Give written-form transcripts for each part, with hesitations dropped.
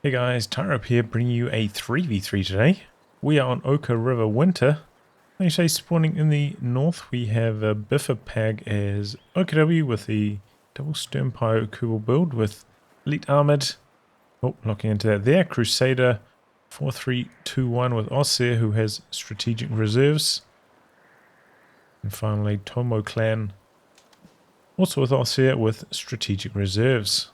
Hey guys, Tyrope here, bringing you a 3v3 today. We are on Oka River Winter. Like I say, spawning in the north, we have Bifferpag as OKW with the double Sternpire Kubel build with Elite Armored. Oh, locking into that there. Crusader 4321 with Ostheer, who has strategic reserves. And finally, Tomoclan, also with Ostheer with strategic reserves.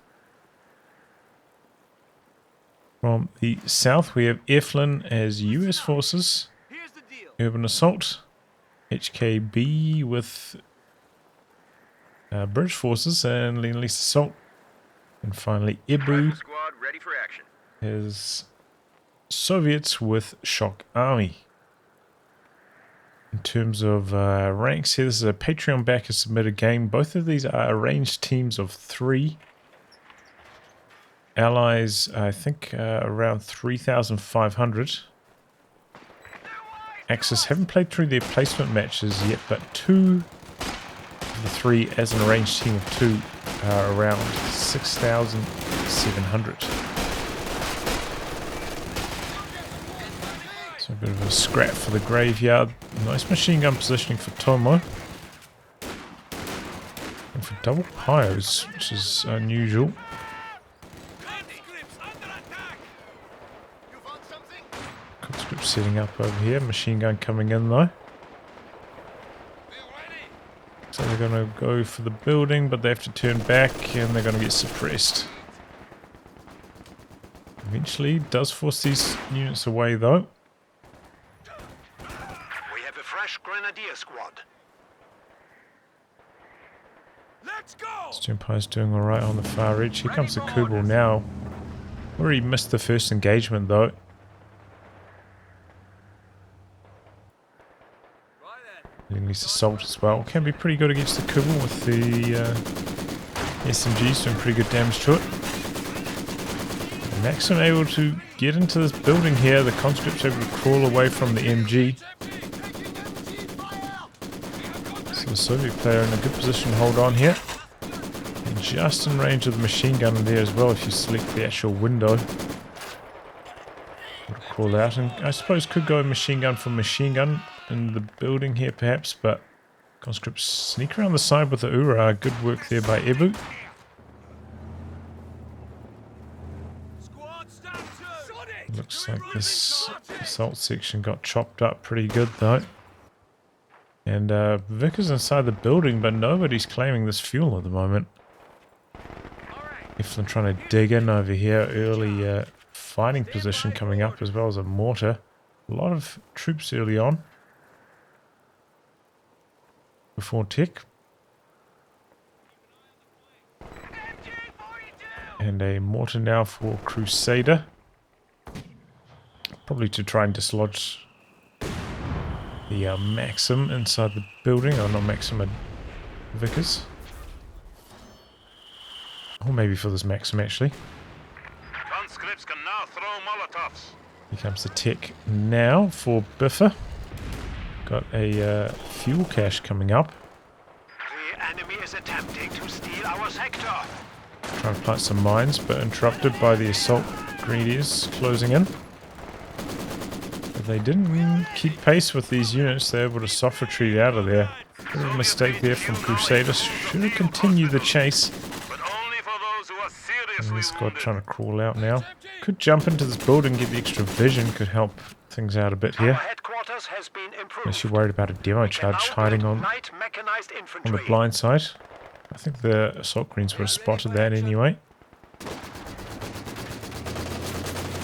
From the south, we have EFLIN as US forces, Urban Assault, HKB with British forces, and Lease Assault. And finally, Ibu is Soviets with Shock Army. In terms of ranks here, this is a Patreon backer submitted game. Both of these are arranged teams of 3. Allies, I think, around 3,500. Axis haven't played through their placement matches yet, but 2 of the 3 as an arranged team of 2 are around 6,700. So a bit of a scrap for the graveyard. Nice machine gun positioning for Tomo. And for double pyros, which is unusual. Conscript setting up over here. Machine gun coming in though. So they're going to go for the building, but they have to turn back and they're going to get suppressed. Eventually does force these units away though. We have a fresh grenadier squad. Let's go! Sternpire's doing alright on the far edge. Here comes the Kubel now. Already missed the first engagement though. Lease Assault as well. Can be pretty good against the Kubel with the SMGs doing pretty good damage to it. And Maxim able to get into this building here. The conscript's able to crawl away from the MG. So the Soviet player in a good position to hold on here. And just in range of the machine gun there as well if you select the actual window. Crawl out, and I suppose could go machine gun for machine gun in the building here perhaps, but conscripts sneak around the side with the Ura. Good work there by Ebu. Looks like this assault section got chopped up pretty good though. And Vic is inside the building, but nobody's claiming this fuel at the moment. EFLIN trying to dig in over here. Early fighting position coming up as well as a mortar. A lot of troops early on. Before tech. And a mortar now for Crusader. Probably to try and dislodge the Maxim inside the building. Oh, not Maxim, but Vickers. Or maybe for this Maxim actually. Conscripts can now throw Molotovs. Here comes the tech now for Biffer. Got a fuel cache coming up. The enemy is attempting to steal our sector. Trying to plant some mines, but interrupted by the assault grenadiers closing in. But they didn't keep pace with these units. They're able to soft retreat out of there. Bit of a mistake there from Crusader. Should have continued the chase. But only for those who are seriously And this squad trying to crawl out now. Could jump into this building, get the extra vision, could help things out a bit Our here. headquarters has been improved. Unless you're worried about a demo charge hiding on light mechanized infantry. the blind side. I think the assault greens would have spotted that anyway.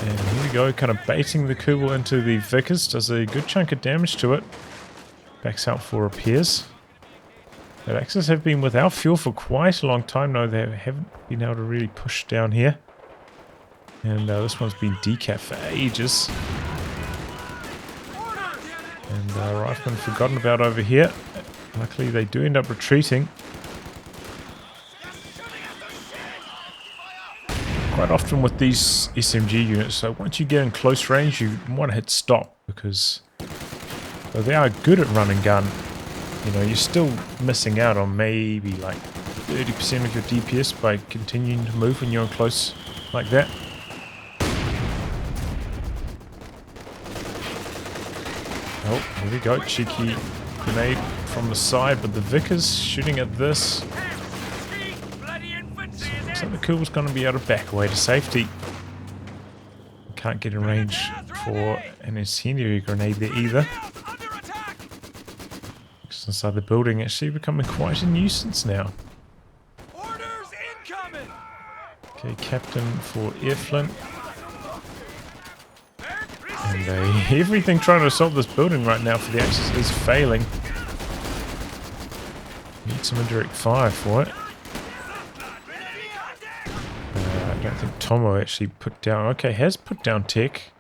And here we go, kind of baiting the Kubel into the Vickers. Does a good chunk of damage to it. Backs out for repairs. But Axis have been without fuel for quite a long time now. They haven't been able to really push down here. And this one's been decapped for ages. And Rifleman forgotten about over here. Luckily they do end up retreating. Quite often with these SMG units, so once you get in close range you want to hit stop, because though they are good at run and gun, you know, you're still missing out on maybe like 30% of your DPS by continuing to move when you're in close like that. Oh, here we go. Cheeky grenade from the side, but the Vickers shooting at this. So the Cool's going to be able to back away to safety. Can't get in range for an incendiary grenade there either. Just inside the building, actually becoming quite a nuisance now. Okay, captain for EFLIN. And everything trying to assault this building right now for the Axis is failing. Need some indirect fire for it. I don't think Tomo actually put down... Okay, has put down tech.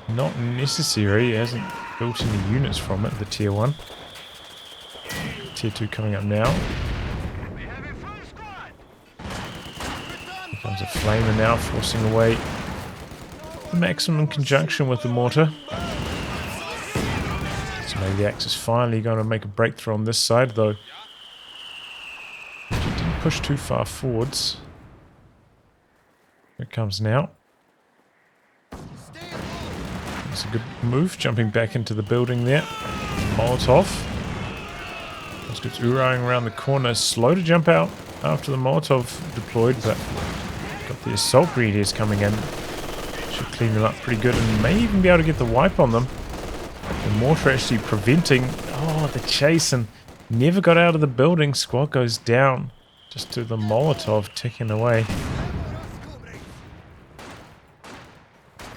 Not necessary. He hasn't built any units from it, the tier 1. Tier 2 coming up now. Here comes a flamer now, forcing away the maximum conjunction with the mortar. So maybe the Axis finally going to make a breakthrough on this side, though. Didn't push too far forwards. Here it comes now. It's a good move, jumping back into the building there. Molotov. Just gets Uraying around the corner. Slow to jump out after the Molotov deployed, but got the assault grenadiers coming in. Should clean them up pretty good and may even be able to get the wipe on them. The mortar actually preventing the chase and never got out of the building. Squad goes down just to the Molotov ticking away.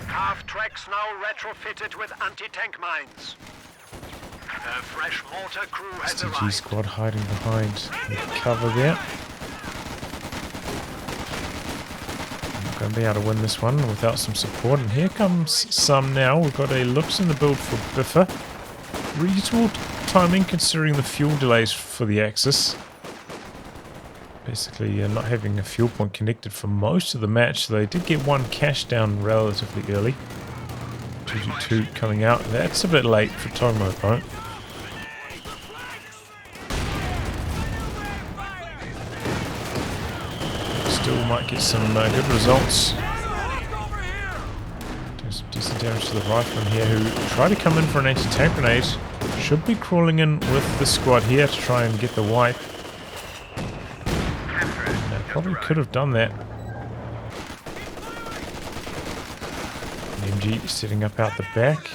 Half tracks now retrofitted with anti-tank mines. The fresh mortar crew has STG arrived. squad hiding behind the cover there. Going to be able to win this one without some support, and here comes some now. We've got a looks in the build for Biffer. Reasonable timing considering the fuel delays for the Axis. Basically not having a fuel point connected for most of the match. So they did get one cash down relatively early. 2G2 coming out. That's a bit late for Tomo though. Still might get some good results. Do some decent damage to the rifleman here who tried to come in for an anti-tank grenade. Should be crawling in with the squad here to try and get the wipe. And probably could have done that. MG setting up out the back.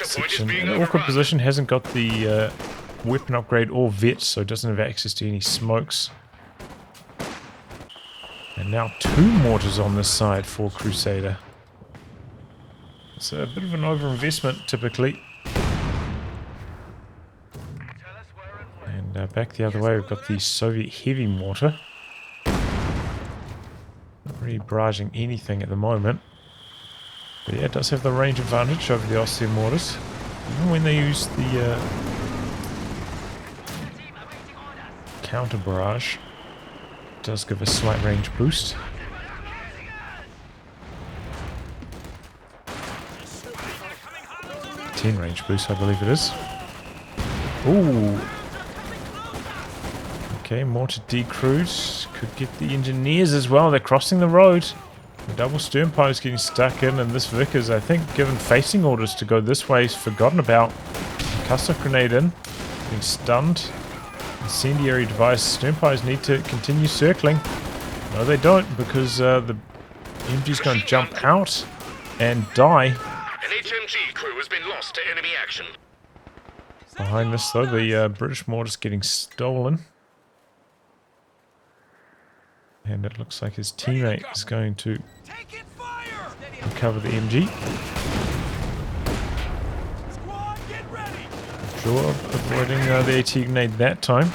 Section in an awkward position, hasn't got the weapon upgrade or vet, so doesn't have access to any smokes. And now 2 mortars on this side for Crusader. It's a bit of an overinvestment typically. And back the other way we've got the Soviet heavy mortar. Not really barraging anything at the moment. But yeah, it does have the range advantage over the Ostheer mortars. Even when they use the counter barrage. Does give a slight range boost. .10 range boost, I believe it is. Ooh. Okay, mortar decrewed. Could get the engineers as well. They're crossing the road. The double stern pipe is getting stuck in, and this Vickers, I think, given facing orders to go this way, is forgotten about. Custard grenade in, being stunned. Incendiary device. Sternpires need to continue circling. No, they don't, because the MG's going to jump out and die. An HMG crew has been lost to enemy action. Behind this, though, the British mortar's getting stolen. And it looks like his teammate is going to recover the MG. Sure, avoiding the AT grenade that time.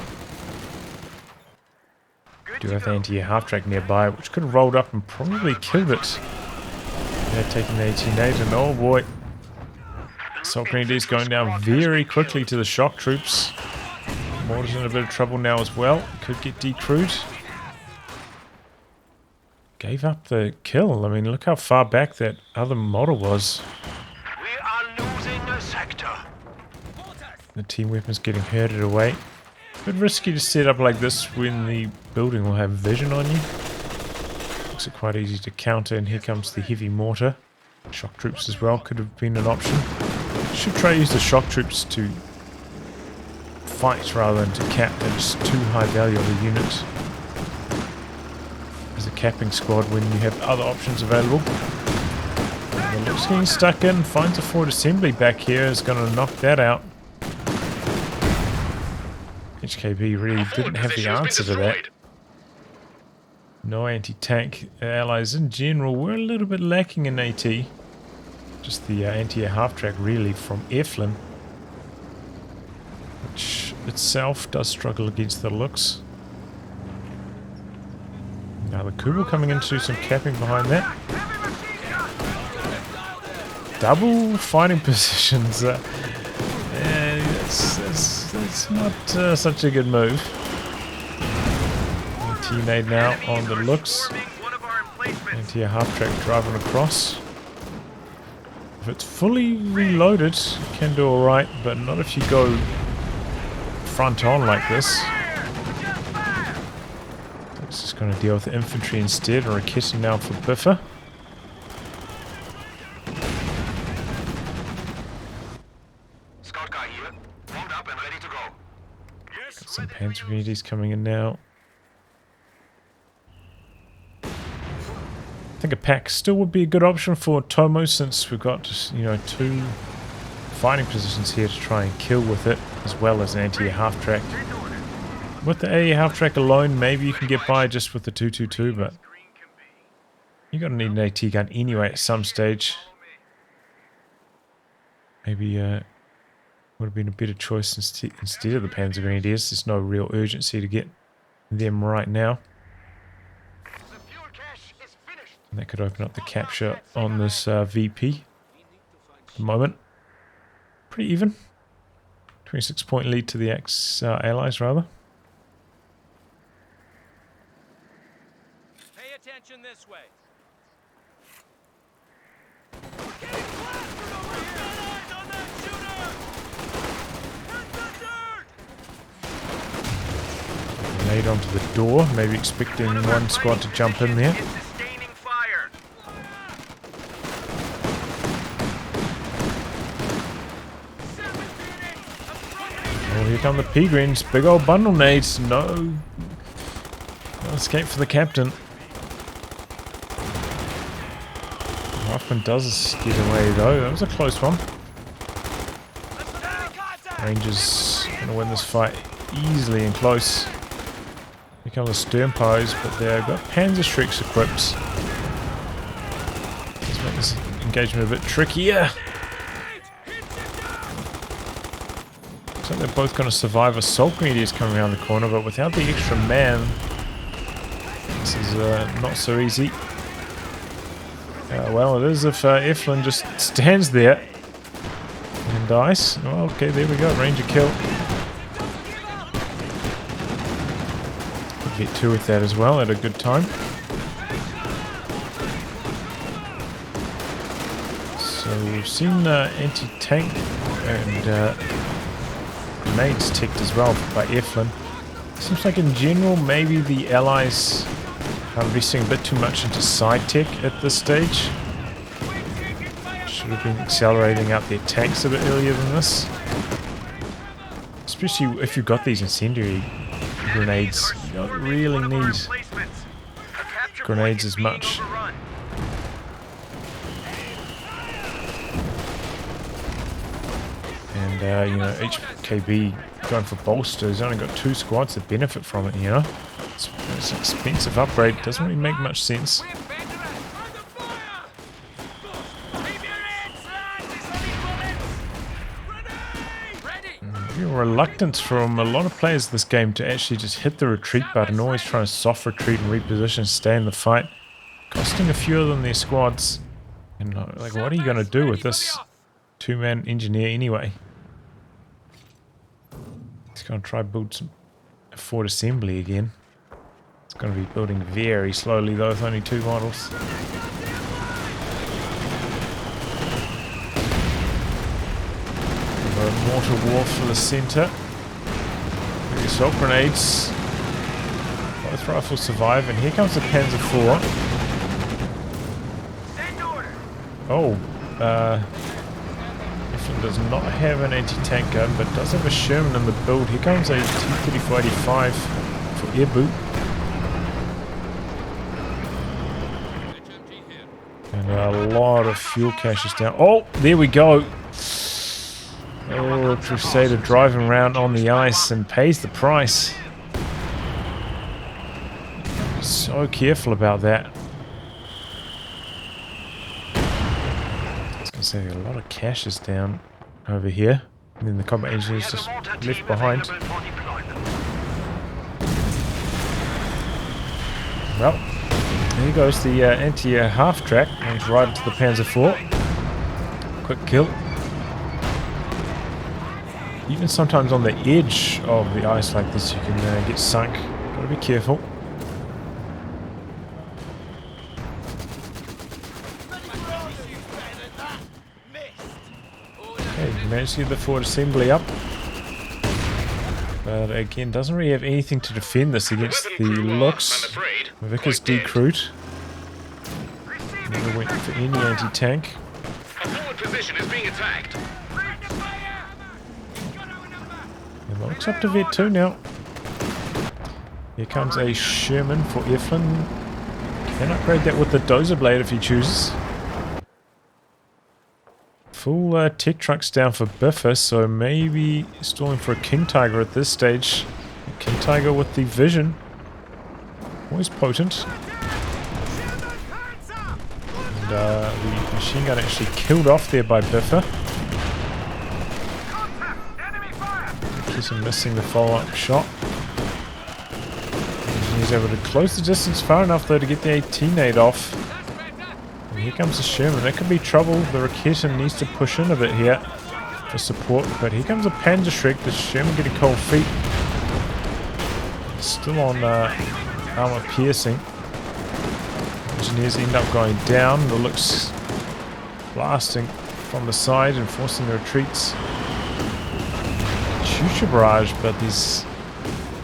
Do have the anti-air half-track nearby, which could have rolled up and probably killed it. They're taking the AT grenade, and oh boy. Assault grenadiers going down very quickly to the shock troops. Mortar's in a bit of trouble now as well. Could get decrewed. Gave up the kill. I mean, look how far back that other model was. We are losing a sector. The team weapon's getting herded away. A bit risky to set up like this when the building will have vision on you. Makes it quite easy to counter, and here comes the heavy mortar. Shock troops as well could have been an option. Should try to use the shock troops to fight rather than to cap. They're just too high value of a unit as a capping squad when you have other options available. And looks getting stuck in, finds a forward assembly back here, is going to knock that out. HKB really didn't have the answer to that. No anti-tank. Allies in general were a little bit lacking in AT. Just the anti-air half-track really from EFLIN, which itself does struggle against the looks. Now the Kubel coming into some capping behind that. Double fighting positions. It's not such a good move. Teammate now on the looks. Anti-air half-track driving across. If it's fully reloaded, you can do alright, but not if you go front on like this. It's just going to deal with the infantry instead, or a kitten now for Biffer. Scout car here, warmed up and ready to go. Got some Panzer units coming in now. I think a pack still would be a good option for Tomo, since we've got, you know, 2 fighting positions here to try and kill with it, as well as an anti-air half-track. With the AE half-track alone, maybe you can get by just with the 222, but you're going to need an AT gun anyway at some stage. Maybe would have been a better choice instead of the Panzer Grenadiers. There's no real urgency to get them right now. And that could open up the capture on this VP at the moment. Pretty even. 26-point lead to the Allies, rather. Pay attention this way. Laid onto the door, maybe expecting one squad to jump in there. Oh, here come the P-Greens. Big old bundle nades. No escape for the captain. Hoffman does get away though. That was a close one. Rangers going to win this fight easily and close. Here come the stern pose, but they've got Panzerschrecks equipped. Let's make this engagement a bit trickier. Looks like they're both going to survive. Assault Grenadiers coming around the corner, but without the extra man, this is not so easy. Well, it is if EFLIN just stands there and dies. Oh, okay, there we go. Ranger kill. Could get 2 with that as well at a good time. So we've seen anti-tank and grenades ticked as well by EFLIN. Seems like in general maybe the Allies are investing a bit too much into side tech at this stage. Should have been accelerating out their tanks a bit earlier than this. Especially if you've got these incendiary grenades. You don't really need grenades as much. And you know, HKB going for bolster has only got 2 squads that benefit from it, you know. It's an expensive upgrade, doesn't really make much sense. Real reluctance from a lot of players this game to actually just hit the retreat button, always trying to soft retreat and reposition, stay in the fight, costing a few of them their squads. And like, what are you going to do with this 2-man engineer anyway? He's going to try build a forward assembly again. It's going to be building very slowly though, with only 2 models. Mortar war for the centre. The assault grenades. Both rifles survive, and here comes the Panzer IV. Oh, EFLIN does not have an anti-tank gun, but does have a Sherman in the build. Here comes a T-34-85 for air boot. And a lot of fuel caches down. Oh, there we go. Oh, Crusader driving around on the ice and pays the price. So careful about that. I was going to say a lot of caches down over here. And then the combat engineers just left behind. Well, there goes the anti-half track. He's right into the Panzer IV. Quick kill. Even sometimes on the edge of the ice like this you can get sunk. Gotta be careful. Okay, managed to get the forward assembly up. But again, doesn't really have anything to defend this against the looks. Vickers decrewed. Never went for any anti-tank. A forward position is being attacked. And it looks up to Vet 2 now. Here comes a Sherman for EFLIN. Can upgrade that with the dozer blade if he chooses. Full tech trucks down for Biffer, so maybe stalling for a King Tiger at this stage. King Tiger with the vision. Always potent. And the machine gun actually killed off there by Biffer. Keeps him missing the follow-up shot. He's able to close the distance far enough though to get the 18-8 off. And here comes the Sherman. That could be trouble. The Raketen needs to push in a bit here for support. But here comes a Panzerschreck. The Sherman getting cold feet. Still on armor piercing. Engineers end up going down. The looks blasting from the side and forcing the retreats. Chucha barrage, but there's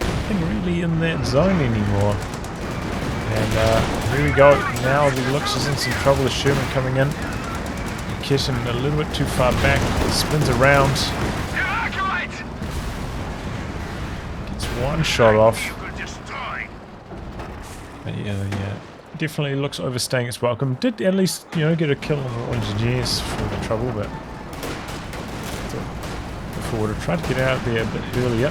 nothing really in that zone anymore. And here we go. Now the looks is in some trouble. The Sherman coming in. Kitten a little bit too far back. Spins around. Gets one shot off. But yeah. Definitely looks overstaying its welcome. Did at least, get a kill on the engineers for the trouble, but before would have tried to get out there a bit earlier.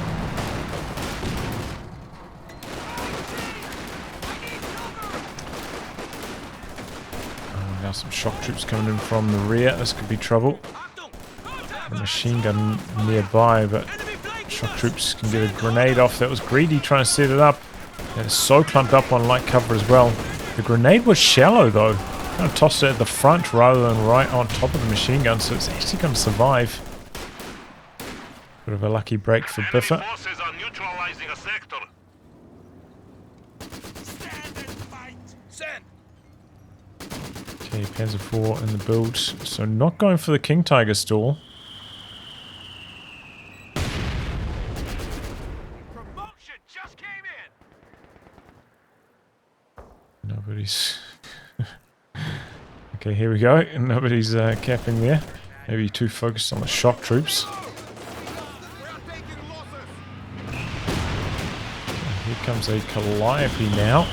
Now some shock troops coming in from the rear. This could be trouble. A machine gun nearby, but shock troops can get a grenade off. That was greedy trying to set it up. And it's so clumped up on light cover as well. The grenade was shallow though. Kind of tossed it at the front rather than right on top of the machine gun, so it's actually going to survive. Bit of a lucky break for Biffer. Okay, Panzer IV in the build, so not going for the King Tiger stall. Nobody's... Okay, here we go. Nobody's capping there. Maybe too focused on the shock troops. Here comes a Calliope now.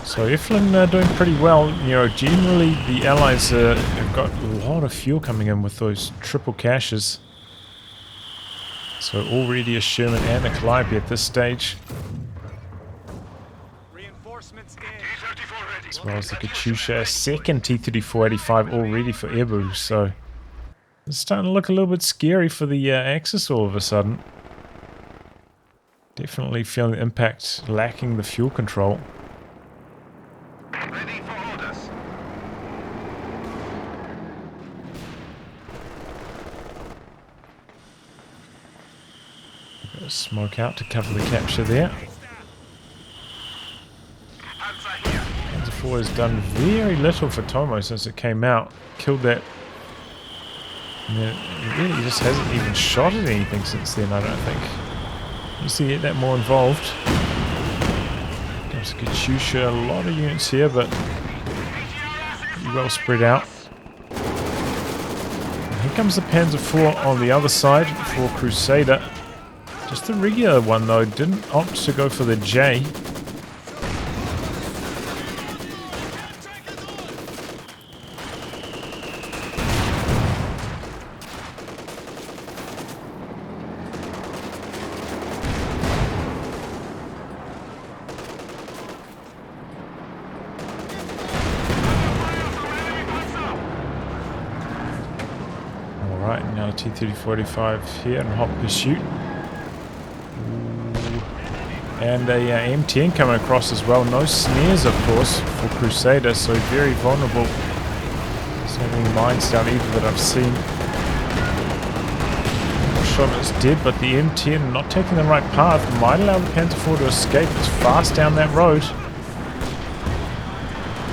So EFLIN doing pretty well. Generally the Allies have got a lot of fuel coming in with those triple caches. So already a Sherman and a Calliope at this stage. As well as the Katyusha, second T-34-85 already for air boost. So it's starting to look a little bit scary for the Axis all of a sudden. Definitely feeling the impact, lacking the fuel control. Ready for orders. Got a smoke out to cover the capture there. Panzer IV has done very little for Tomo since it came out. Killed that. And it really just hasn't even shot at anything since then, I don't think. Needs to get that more involved. There's Katyusha, a lot of units here, but pretty well spread out. And here comes the Panzer IV on the other side for Crusader. Just the regular one though, didn't opt to go for the J. Alright, now T-30-45 here and hot pursuit. And a M10 coming across as well. No snares, of course, for Crusader, so very vulnerable. So many mines down either that I've seen. Not sure if it's dead, but the M10 not taking the right path might allow the Panzer IV to escape. It's fast down that road.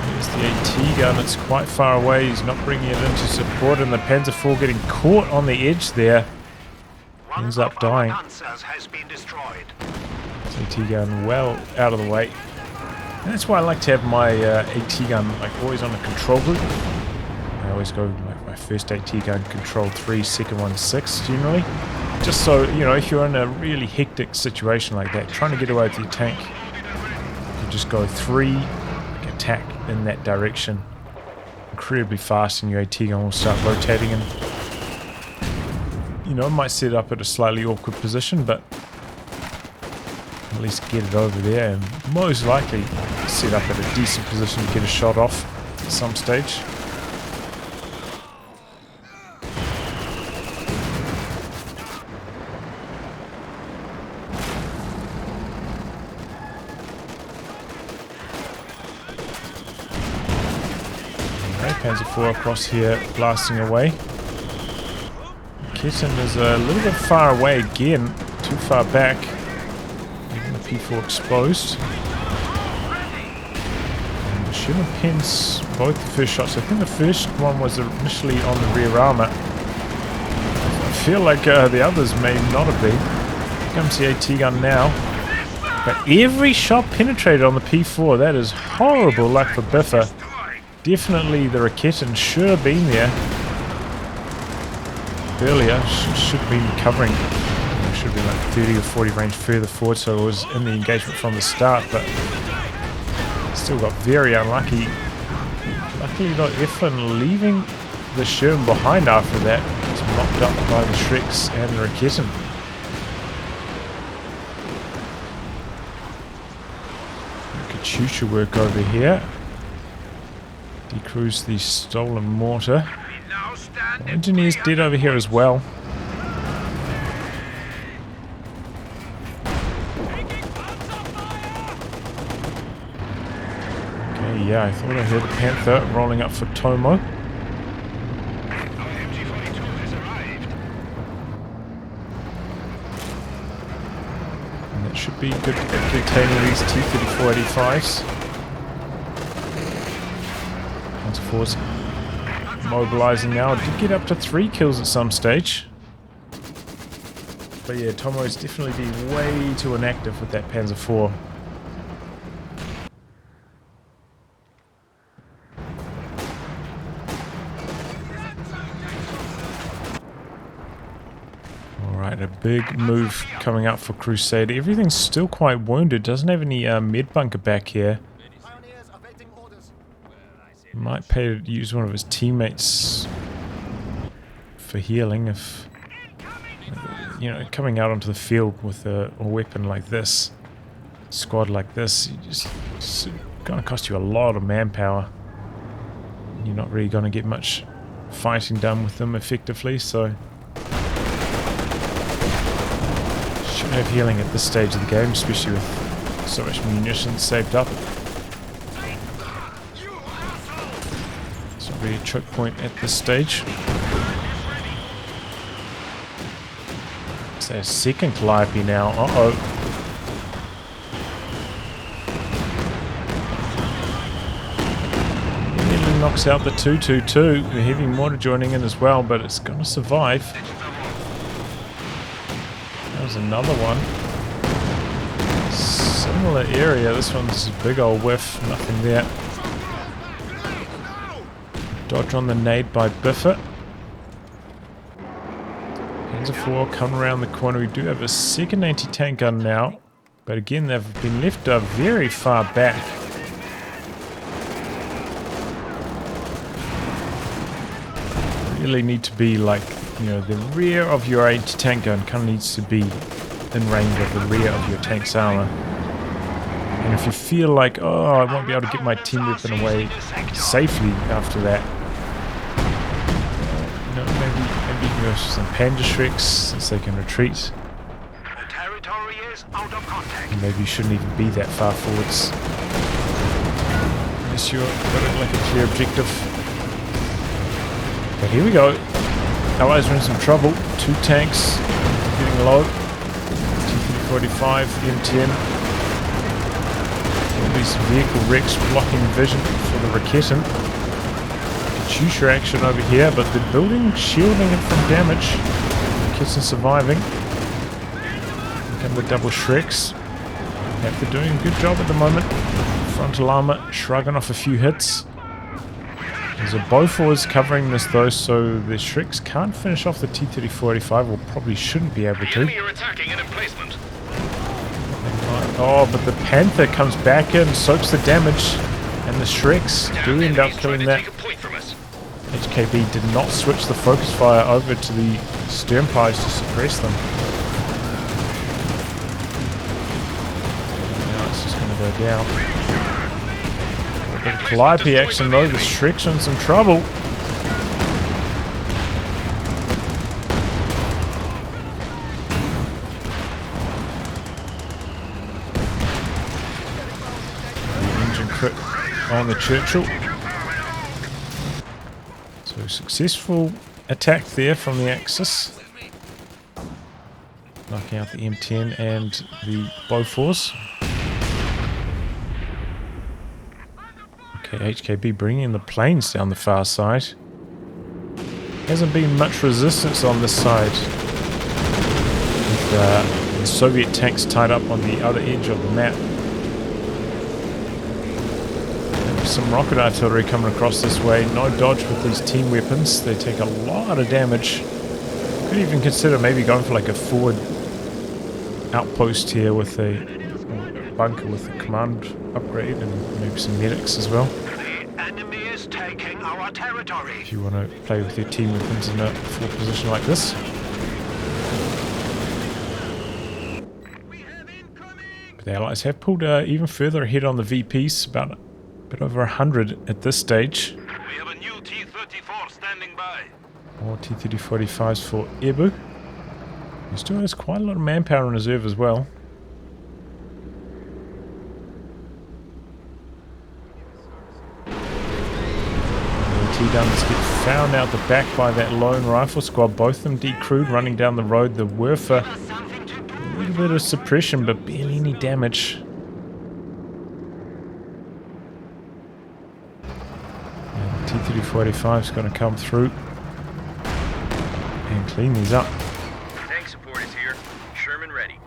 There's the AT gun. It's quite far away. He's not bringing it into support, and the Panzer IV getting caught on the edge there. Ends up dying. AT gun well out of the way. And that's why I like to have my AT gun like always on a control group. I always go like my first AT gun control 3, second one 6 generally. Just so, you know, if you're in a really hectic situation like that, trying to get away with your tank, you just go 3, like attack in that direction. Incredibly fast, and your AT gun will start rotating, and you know, it might set up at a slightly awkward position, but at least get it over there, and most likely set up at a decent position to get a shot off at some stage. Okay, Panzer IV across here blasting away. Kitten is a little bit far away again, too far back. P4 exposed. And the Sherman pins both the first shots. I think the first one was initially on the rear armor. I feel like the others may not have been. Here comes the AT gun now. But every shot penetrated on the P4. That is horrible luck for Biffer. Definitely the Raketin should have been there earlier. Should have been covering. Should be like 30 or 40 range further forward, so it was in the engagement from the start, but still got very unlucky. Luckily though, EFLIN leaving the Sherman behind after that. It's mopped up by the Shreks and the Raketin. Katyusha work over here. Decruise the stolen mortar. The engineer's dead over here as well. Yeah, I thought I heard the Panther rolling up for Tomo. And that should be good at containing these T-34-85s. Panzer IV's mobilizing now. Did get up to 3 kills at some stage. But yeah, Tomo's definitely been way too inactive with that Panzer IV. A big move coming up for Crusader. Everything's still quite wounded. Doesn't have any med bunker back here. Might pay to use one of his teammates for healing if, you know, coming out onto the field with a weapon like this, squad like this, it's going to cost you a lot of manpower. You're not really going to get much fighting done with them effectively, so have healing at this stage of the game, especially with so much munition saved up. It's not really a choke point at this stage. It's our second Calliope now. Uh-oh. Nearly knocks out the 222. The heavy mortar joining in as well, but it's going to survive. There's another one. similar area. This one's a big old whiff, nothing there. Dodge on the nade by Biffer. Panzer 4 coming around the corner. We do have a second anti-tank gun now, but again they've been left very far back. Really need to be like, you know, the rear of your anti-tank gun kind of needs to be in range of the rear of your tank's armor. And if you feel like, oh, I won't be able to get my team weapon away safely after that, you know, maybe you can go for some Panda Shreks since they can retreat. The territory is out of contact. And maybe you shouldn't even be that far forwards unless you've got like a clear objective. Okay, here we go. Allies are in some trouble. 2 tanks getting low. T-45, M10. All these vehicle wrecks blocking vision for the Raketten. Katyusha action over here, but the building shielding it from damage. Raketten surviving. Here come the double Shreks. They're doing a good job at the moment. Frontal armor shrugging off a few hits. There's a Bofors covering this though, so the Shreks can't finish off the T-3045, or probably shouldn't be able to. Enemy are attacking an emplacement. Oh, but the Panther comes back in, soaks the damage, and the Shreks do end up killing that. HKB did not switch the focus fire over to the sternpipes to suppress them. Now it's just going to go down. Calliope action though, the Shreks in some trouble. The engine crit on the Churchill. So successful attack there from the Axis. Knocking out the M10 and the Bofors. Okay, HKB bringing in the planes down the far side. Hasn't been much resistance on this side. With the Soviet tanks tied up on the other edge of the map. There's some rocket artillery coming across this way. No dodge with these team weapons. They take a lot of damage. Could even consider maybe going for like a forward outpost here with a bunker with a command upgrade and maybe some medics as well. The enemy is taking our territory. If you want to play with your team weapons in a forward position like this. But the Allies have pulled even further ahead on the VPs, about a bit over 100 at this stage. We have a new T-34 standing by. More T-3045s for Ebu. He still has quite a lot of manpower in reserve as well. T-Duns get found out the back by that lone rifle squad. Both of them decrewed running down the road. The Werfer, a little bit of suppression, but barely any damage. And T-3045 is going to come through and clean these up. Tank support is here. Sherman ready.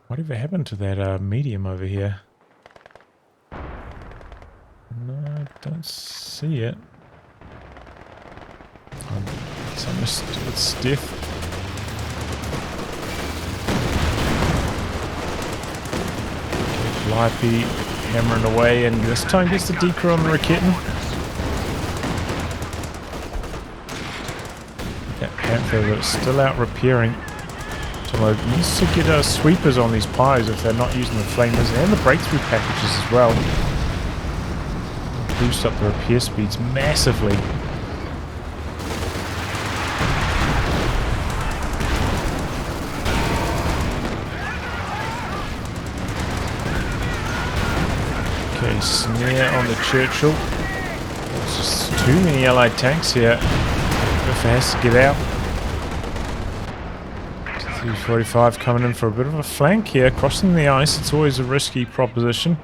Whatever happened to that medium over here? No, I don't see it. It's almost stiff. Calliope hammering away, and this time gets the decrew on the Raketten. That Panther that's still out repairing. Tomo needs to get sweepers on these pies if they're not using the flamers, and the breakthrough packages as well. Boost up the repair speeds massively. Okay, snare on the Churchill. There's just too many allied tanks here. Biffer has to get out. T-45 coming in for a bit of a flank here, crossing the ice. It's always a risky proposition.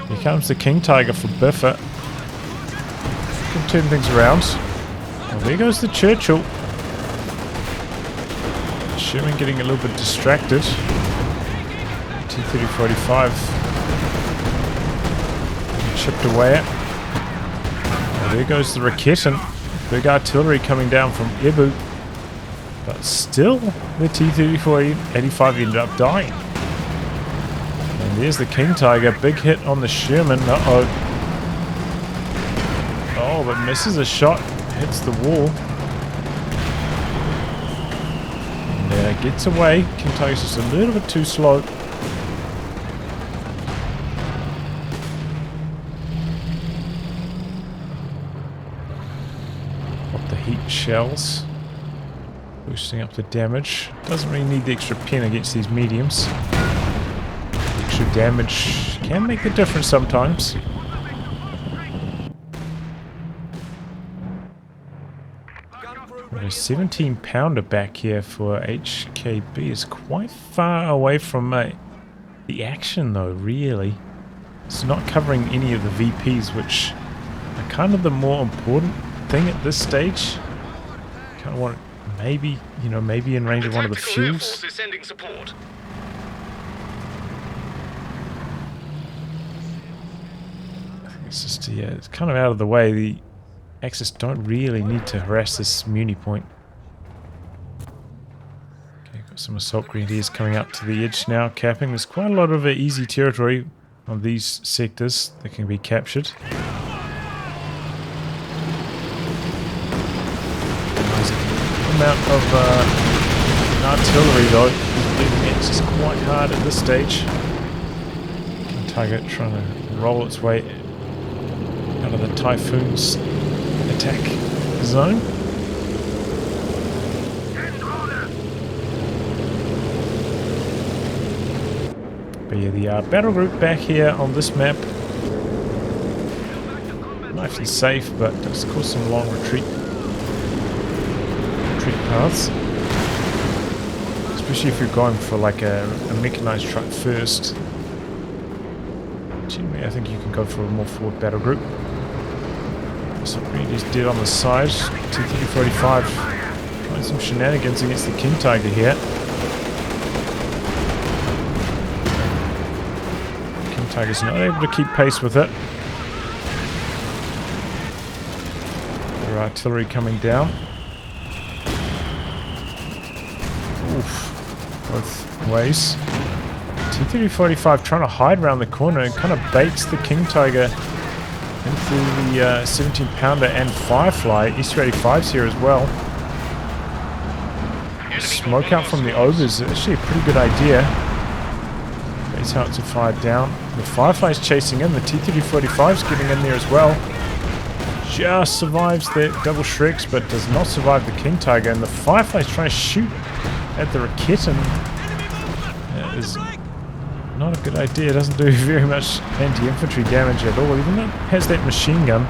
Here comes the King Tiger for Biffer. Can turn things around. Well, there goes the Churchill. Sherman getting a little bit distracted. T-30-45 chipped away at. Oh, there goes the Raketen. Big artillery coming down from Ibu. But still, the T-34-85 ended up dying. And there's the King Tiger. Big hit on the Sherman. Uh-oh. Oh, but misses a shot. Hits the wall. And gets away. King Tiger's just a little bit too slow. Pop the heat shells. Boosting up the damage. Doesn't really need the extra pin against these mediums. Extra damage can make the difference sometimes. Got a 17-pounder back here for HKB. Is quite far away from the action though, really. It's not covering any of the VPs, which are kind of the more important thing at this stage. Kind of want maybe, you know, maybe in range of one of the fuels. Is sending support. I think it's just, yeah, it's kind of out of the way. The Axis don't really need to harass this Muni point. Okay, got some assault grenadiers coming up to the edge now, capping. There's quite a lot of easy territory on these sectors that can be captured. Amount of artillery though is bleeding the Axis quite hard at this stage. King Tiger trying to roll its way out of the Typhoon's attack zone. But yeah, the battle group back here on this map, nice and safe, but does cause some long retreat paths, especially if you're going for like a mechanized truck first. Generally, I think you can go for a more forward battle group. So he's dead on the side. T-30-45 trying some shenanigans against the King Tiger here. King Tiger's not able to keep pace with it. Their artillery coming down. Both ways. T-30-45 trying to hide around the corner and kind of baits the King Tiger into the 17-pounder and Firefly. SU-85's here as well. Smoke out from the Overs is actually a pretty good idea. Base howitzer fired down. The Firefly's chasing in. The T-30-45's getting in there as well. Just survives the double Shreks, but does not survive the King Tiger. And the Firefly's trying to shoot at the Raketen. Is not a good idea. It doesn't do very much anti-infantry damage at all, even though it has that machine gun. I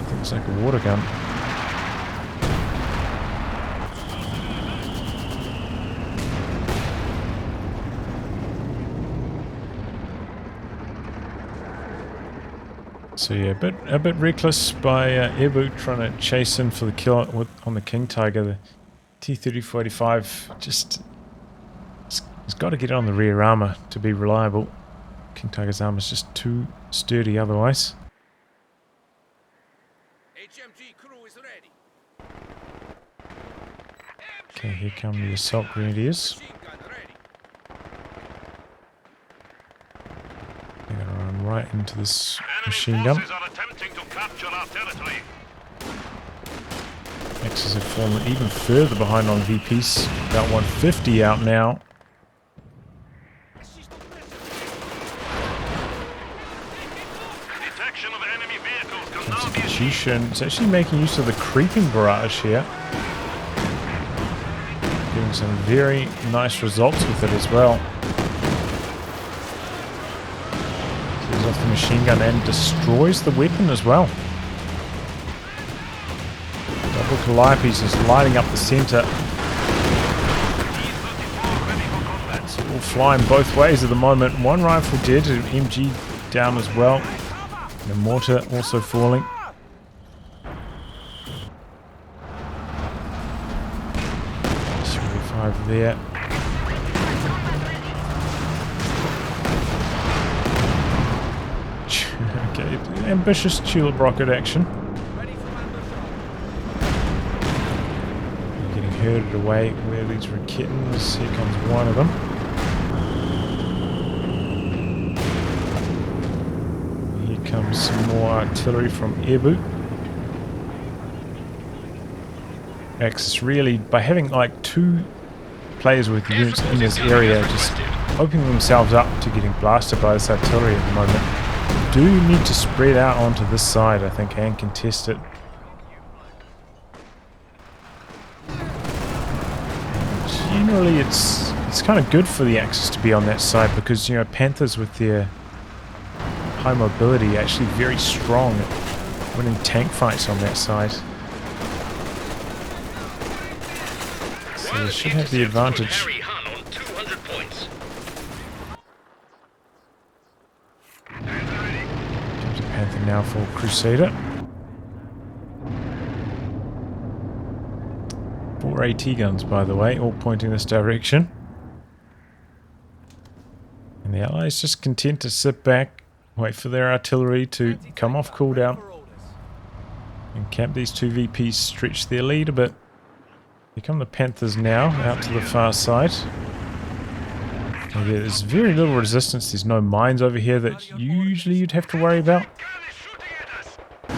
think it's like a water gun. So yeah, a bit reckless by Ibu trying to chase in for the kill on the King Tiger. The T-30-45 just has got to get on the rear armor to be reliable. King Tiger's armor is just too sturdy otherwise. HMG crew is ready. Okay, here come the assault grenadiers. They're going to run right into this machine gun. Enemy forces are attempting to capture our territory. Axis have fallen even further behind on VPs. About 150 out now. Detection of enemy vehicles can now be Constitution. It's actually making use of the creeping barrage here. Getting some very nice results with it as well. Kills off the machine gun and destroys the weapon as well. Double Calipes is lighting up the center. It's all flying both ways at the moment. One rifle dead, an MG down as well. And a mortar also falling. E85 there. Okay, ambitious tulip rocket action. They're getting herded away. Where are these kittens? Here comes one of them. Here comes some more artillery from Ebu. Axis really, by having like 2 players with units in this area, just opening themselves up to getting blasted by this artillery at the moment. Do need to spread out onto this side, I think, and contest it. Generally, it's kind of good for the Axis to be on that side because, you know, Panthers with their high mobility are actually very strong at winning tank fights on that side. So they should have the advantage. Panther now for Crusader. 4 AT guns, by the way, all pointing this direction. And the Allies just content to sit back, wait for their artillery to come off cooldown, and camp these 2 VPs, stretch their lead a bit. Here come the Panthers now, out to the far side. There's very little resistance. There's no mines over here that usually you'd have to worry about. Okay,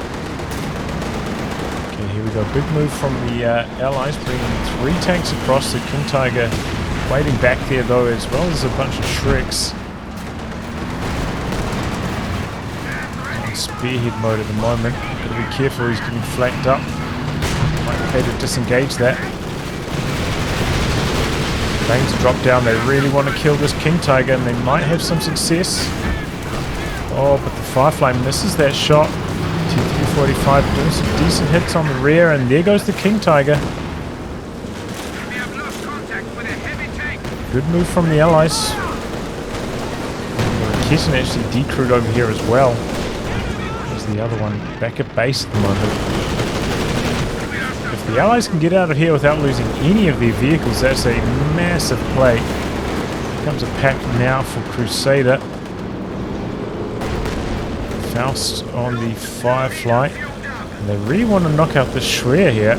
here we go. Big move from the Allies, bringing 3 tanks across. The King Tiger waiting back there though, as well as a bunch of Shreks. On spearhead mode at the moment. Gotta be careful, he's getting flanked up. Might pay to disengage that. Planes drop down. They really want to kill this King Tiger, and they might have some success. Oh, but the Firefly misses that shot. T-345 doing some decent hits on the rear, and there goes the King Tiger. Good move from the Allies. Kitten actually decrewed over here as well. There's the other one back at base at the moment. If the Allies can get out of here without losing any of their vehicles, that's a massive play. Here comes a pack now for Crusader. Faust on the Firefly. And they really want to knock out the Schwer here.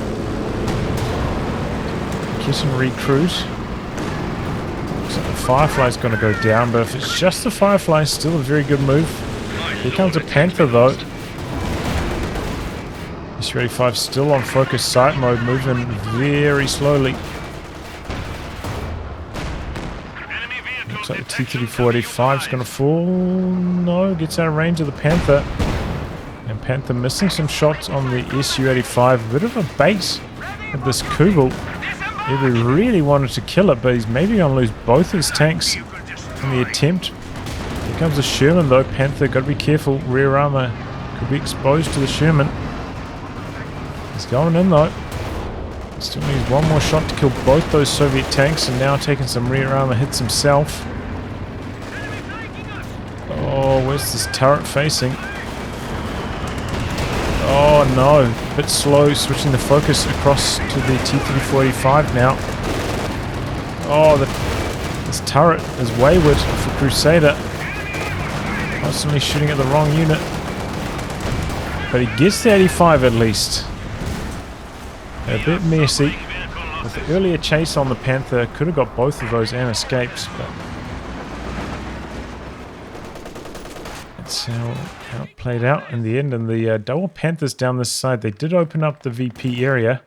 Kitten recruit. Looks like the Firefly's going to go down, but if it's just the Firefly, still a very good move. Here comes a Panther though. S-35 still on focus sight mode, moving very slowly. Looks like the T-3485 is going to fall. No, gets out of range of the Panther. And Panther missing some shots on the Su-85. A bit of a bait of this Kugel. He really wanted to kill it, but he's maybe going to lose both his tanks in the attempt. Here comes the Sherman though. Panther, got to be careful. Rear armor could be exposed to the Sherman. He's going in though. Still needs one more shot to kill both those Soviet tanks, and now taking some rear armor hits himself. Oh, where's this turret facing? Oh no, a bit slow, switching the focus across to the T-3485 now. Oh, this turret is wayward for Crusader. Constantly shooting at the wrong unit. But he gets the 85 at least. A bit messy. With the earlier chase on the Panther, could have got both of those and escaped, but that's how it played out in the end. And the double Panthers down this side, they did open up the VP area,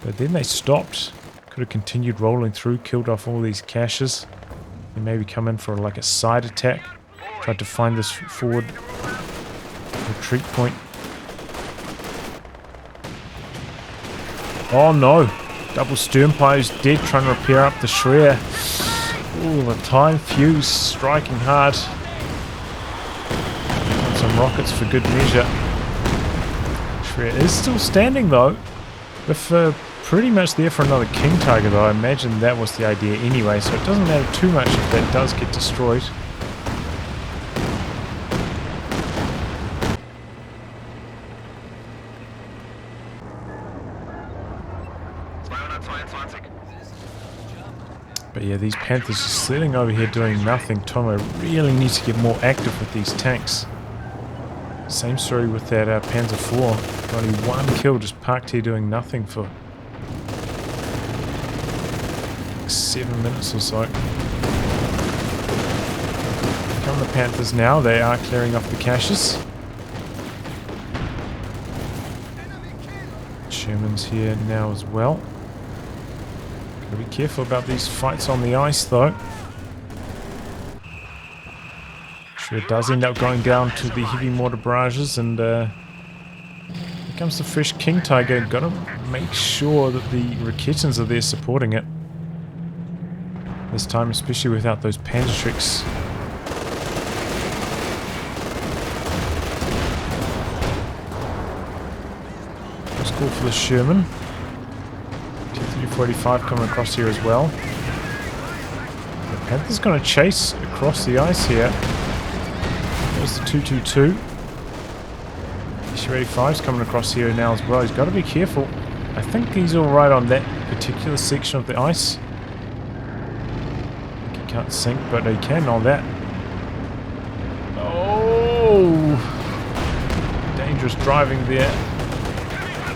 but then they stopped. Could have continued rolling through, killed off all these caches. They maybe come in for like a side attack. Tried to find this forward retreat point. Oh no, double Sternpie's dead, trying to repair up the Schwer. Ooh, the time fuse striking hard. Got some rockets for good measure. Schwer is still standing though, with pretty much there for another King Tiger though. I imagine that was the idea anyway, so it doesn't matter too much if that does get destroyed. But yeah, these Panthers just sitting over here doing nothing. Tomo really needs to get more active with these tanks. Same story with that Panzer IV. Only one kill, just parked here doing nothing for 7 minutes or so. Come the Panthers now, they are clearing off the caches. Sherman's here now as well. Gotta be careful about these fights on the ice though. Sure it does end up going down to the heavy mortar barrages, and here comes the fresh King Tiger. Gotta make sure that the Raketans are there supporting it. This time, especially without those Panzerschrecks. Let's call for the Sherman. T-3485 coming across here as well. The Panther's going to chase across the ice here. There's the 222. T-85's coming across here now as well. He's got to be careful. I think he's alright on that particular section of the ice. Can't sink, but he can on that. Oh! Dangerous driving there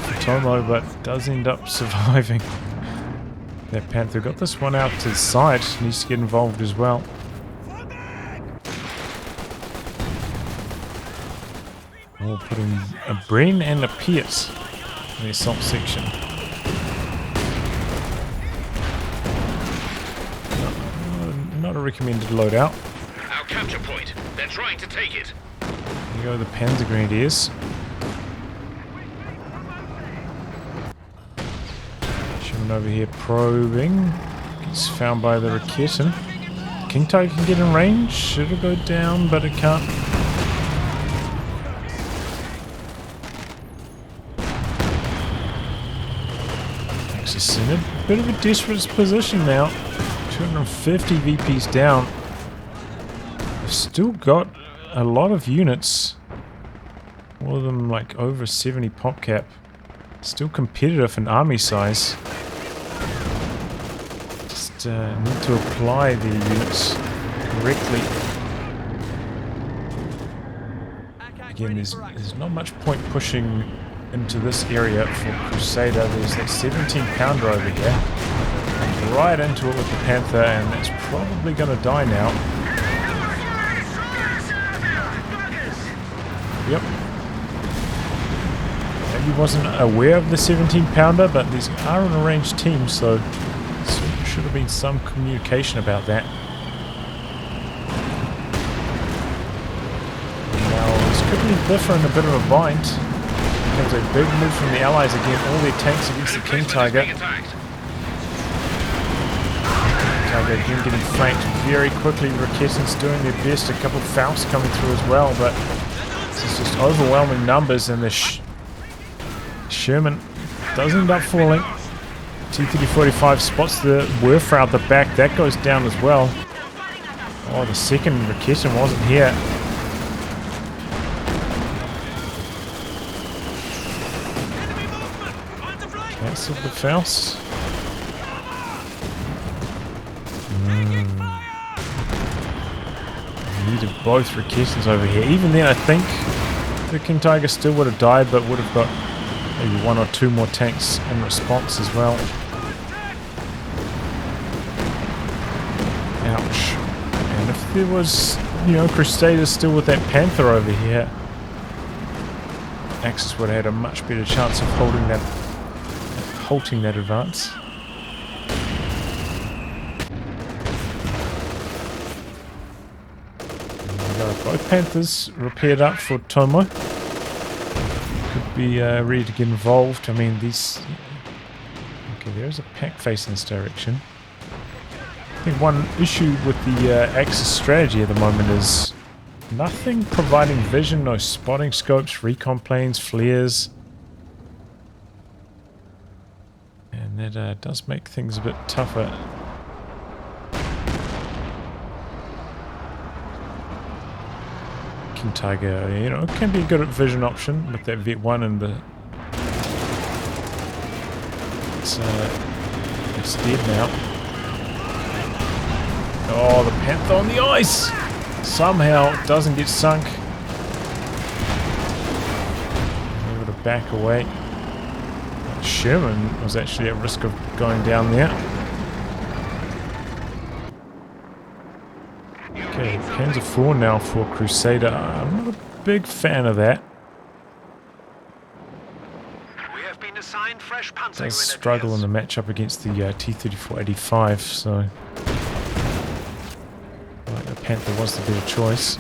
for Tomo, but does end up surviving. That Panther got this one out to the side. Needs to get involved as well. Oh, putting a Bren and a Pierce in the assault section. Not a recommended loadout. Our capture point. They're trying to take it. There you go, the Panzer Grenadiers. Sherman over here probing. Gets found by the Raketan. King Tiger can get in range. Should it go down, but it can't. Axis in a bit of a desperate position now. 250 VPs down. They've still got a lot of units. All of them like over 70 pop cap. Still competitive in army size. Just need to apply the units correctly. Again, there's not much point pushing into this area for Crusader. There's that 17 pounder over here. Right into it with the Panther, and it's probably going to die now. Yep. Maybe wasn't aware of the 17 pounder, but these are an arranged team, so should have been some communication about that. Now, this could be Biffer in a bit of a bind. Comes a big move from the Allies again, all their tanks against the King Tiger. Tiger again getting flanked very quickly. Raketans doing their best. A couple of Fausts coming through as well, but this is just overwhelming numbers, and the Sherman does end up falling. T-3485 spots the Werfer out the back. That goes down as well. Oh, the second Raketan wasn't here. Cancelled the Faust. Needed both Raketans over here. Even then, I think the King Tiger still would have died, but would have got maybe one or two more tanks in response as well. Ouch. And if there was, Crusaders still with that Panther over here, Axis would have had a much better chance of halting that advance. Both Panthers repaired up for Tomo. Could be ready to get involved. I mean, these... Okay, there's a pack facing this direction. I think one issue with the Axis strategy at the moment is nothing providing vision, no spotting scopes, recon planes, flares. And that does make things a bit tougher. King Tiger, can be a good vision option with that Vet 1 and the... It's dead now. Oh, the Panther on the ice! Somehow it doesn't get sunk. Able to back away. Sherman was actually at risk of going down there. Okay, Panzer IV now for Crusader. I'm not a big fan of that. We have been assigned fresh Panzer Does struggle in the matchup against the T-34-85, so the Panther was the better choice.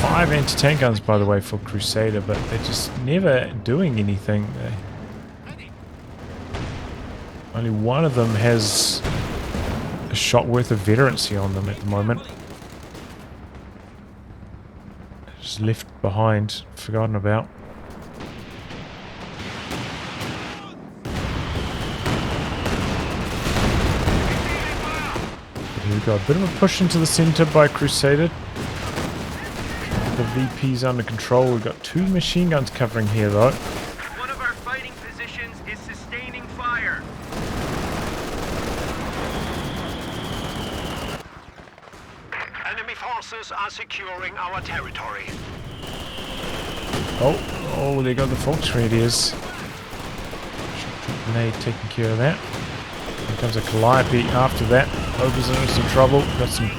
5 anti-tank guns, by the way, for Crusader, but they're just never doing anything. Only one of them has a shot worth of veterancy on them at the moment. Just left behind, forgotten about. Here we go, a bit of a push into the center by Crusader. The VP's under control. We've got 2 machine guns covering here though. One of our fighting positions is sustaining fire. Enemy forces are securing our territory. Oh, there go the Volksradiers. Grenade taking care of that. Here comes a Calliope after that. Opens into some trouble. Got some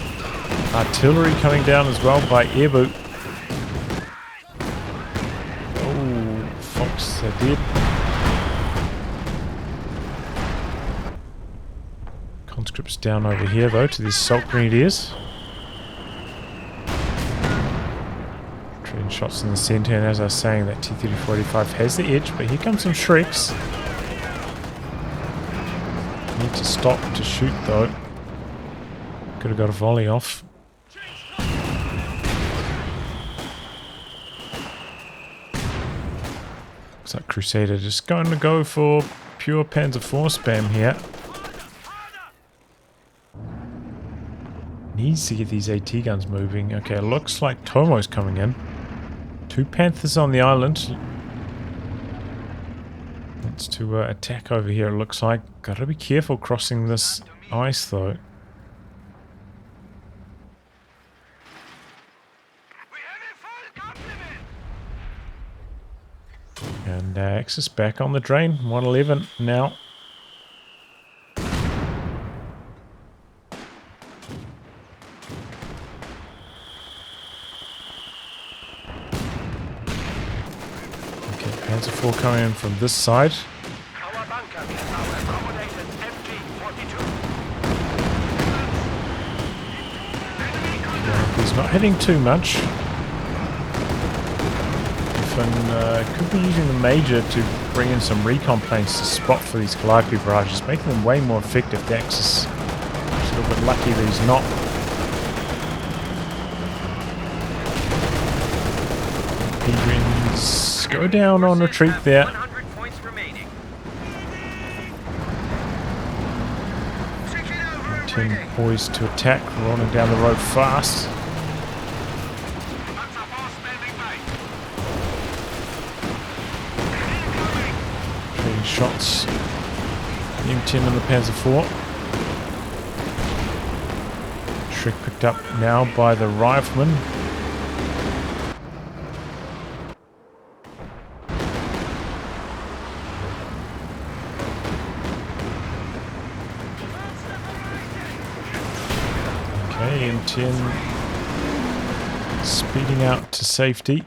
artillery coming down as well by Airboot. Oh, Fox are dead. Conscripts down over here though to these Assault Grenadiers. Trading shots in the centre, and as I was saying, that T-34-85 has the edge, but here comes some Shreks. Need to stop to shoot though. Could have got a volley off. Looks like Crusader just going to go for pure Panzer IV spam here. Needs to get these AT guns moving. Okay, it looks like Tomo's coming in. 2 Panthers on the island. It's to attack over here, it looks like. Gotta be careful crossing this ice though. And Axis back on the drain. 111 now. Okay, Panzer IV coming in from this side. Our bunker is now accommodated MG-42. He's not hitting too much. Could be using the Major to bring in some recon planes to spot for these Calliope barrages, making them way more effective. The Axis is a little bit lucky that he's not. Pedrians go down on retreat there. 100 points remaining. 10 poised to attack, rolling down the road fast. Trading shots. The M10 and the Panzer IV. Shrek picked up now by the Rifleman. M10 speeding out to safety.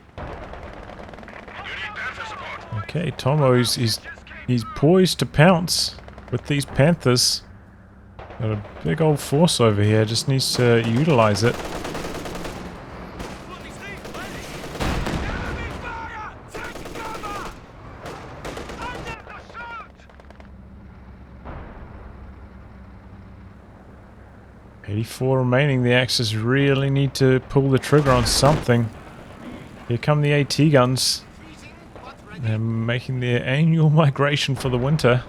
Okay, Tomo he's poised to pounce with these Panthers. Got a big old force over here, just needs to utilize it. .84 remaining. The Axis really need to pull the trigger on something. Here come the AT guns. They're making their annual migration for the winter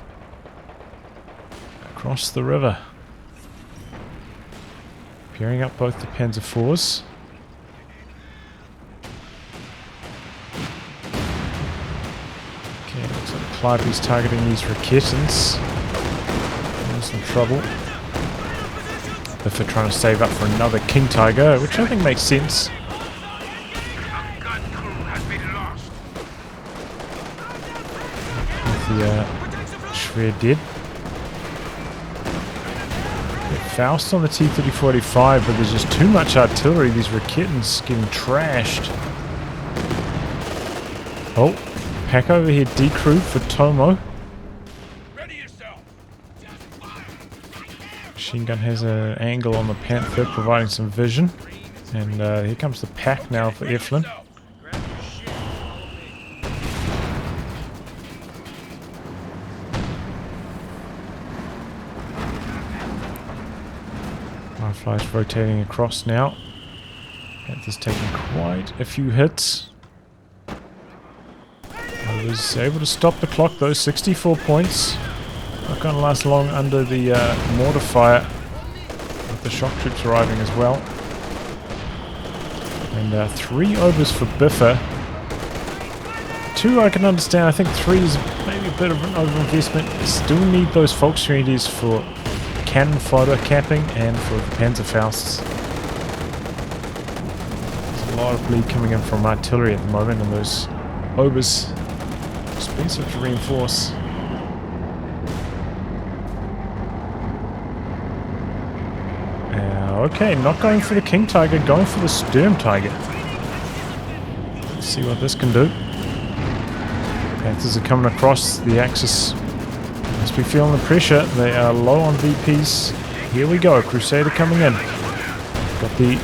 across the river. Pairing up both the Panzer IVs. Okay, looks like Calliope's targeting these Raketans. There's some trouble. Biffer trying to save up for another King Tiger, which I think makes sense. The Schwer dead. Faust on the T-34-85, but there's just too much artillery. These Raketens getting trashed. Oh, pack over here decrew for Tomo. Machine gun has an angle on the Panther, providing some vision. And here comes the pack now for EFLIN. Firefly's rotating across now. Panther's taking quite a few hits. I was able to stop the clock though, 64 points. Not going to last long under the mortar fire with the shock troops arriving as well. And 3 overs for Biffer. 2 I can understand. I think 3 is maybe a bit of an overinvestment. Still need those Volksreiniges for cannon fodder capping and for the Panzerfausts. There's a lot of bleed coming in from artillery at the moment, and those overs expensive to reinforce. Okay, not going for the King Tiger, going for the Sturm Tiger. Let's see what this can do. Panthers are coming across the axis. Must be feeling the pressure. They are low on VPs. Here we go, Crusader coming in. Got the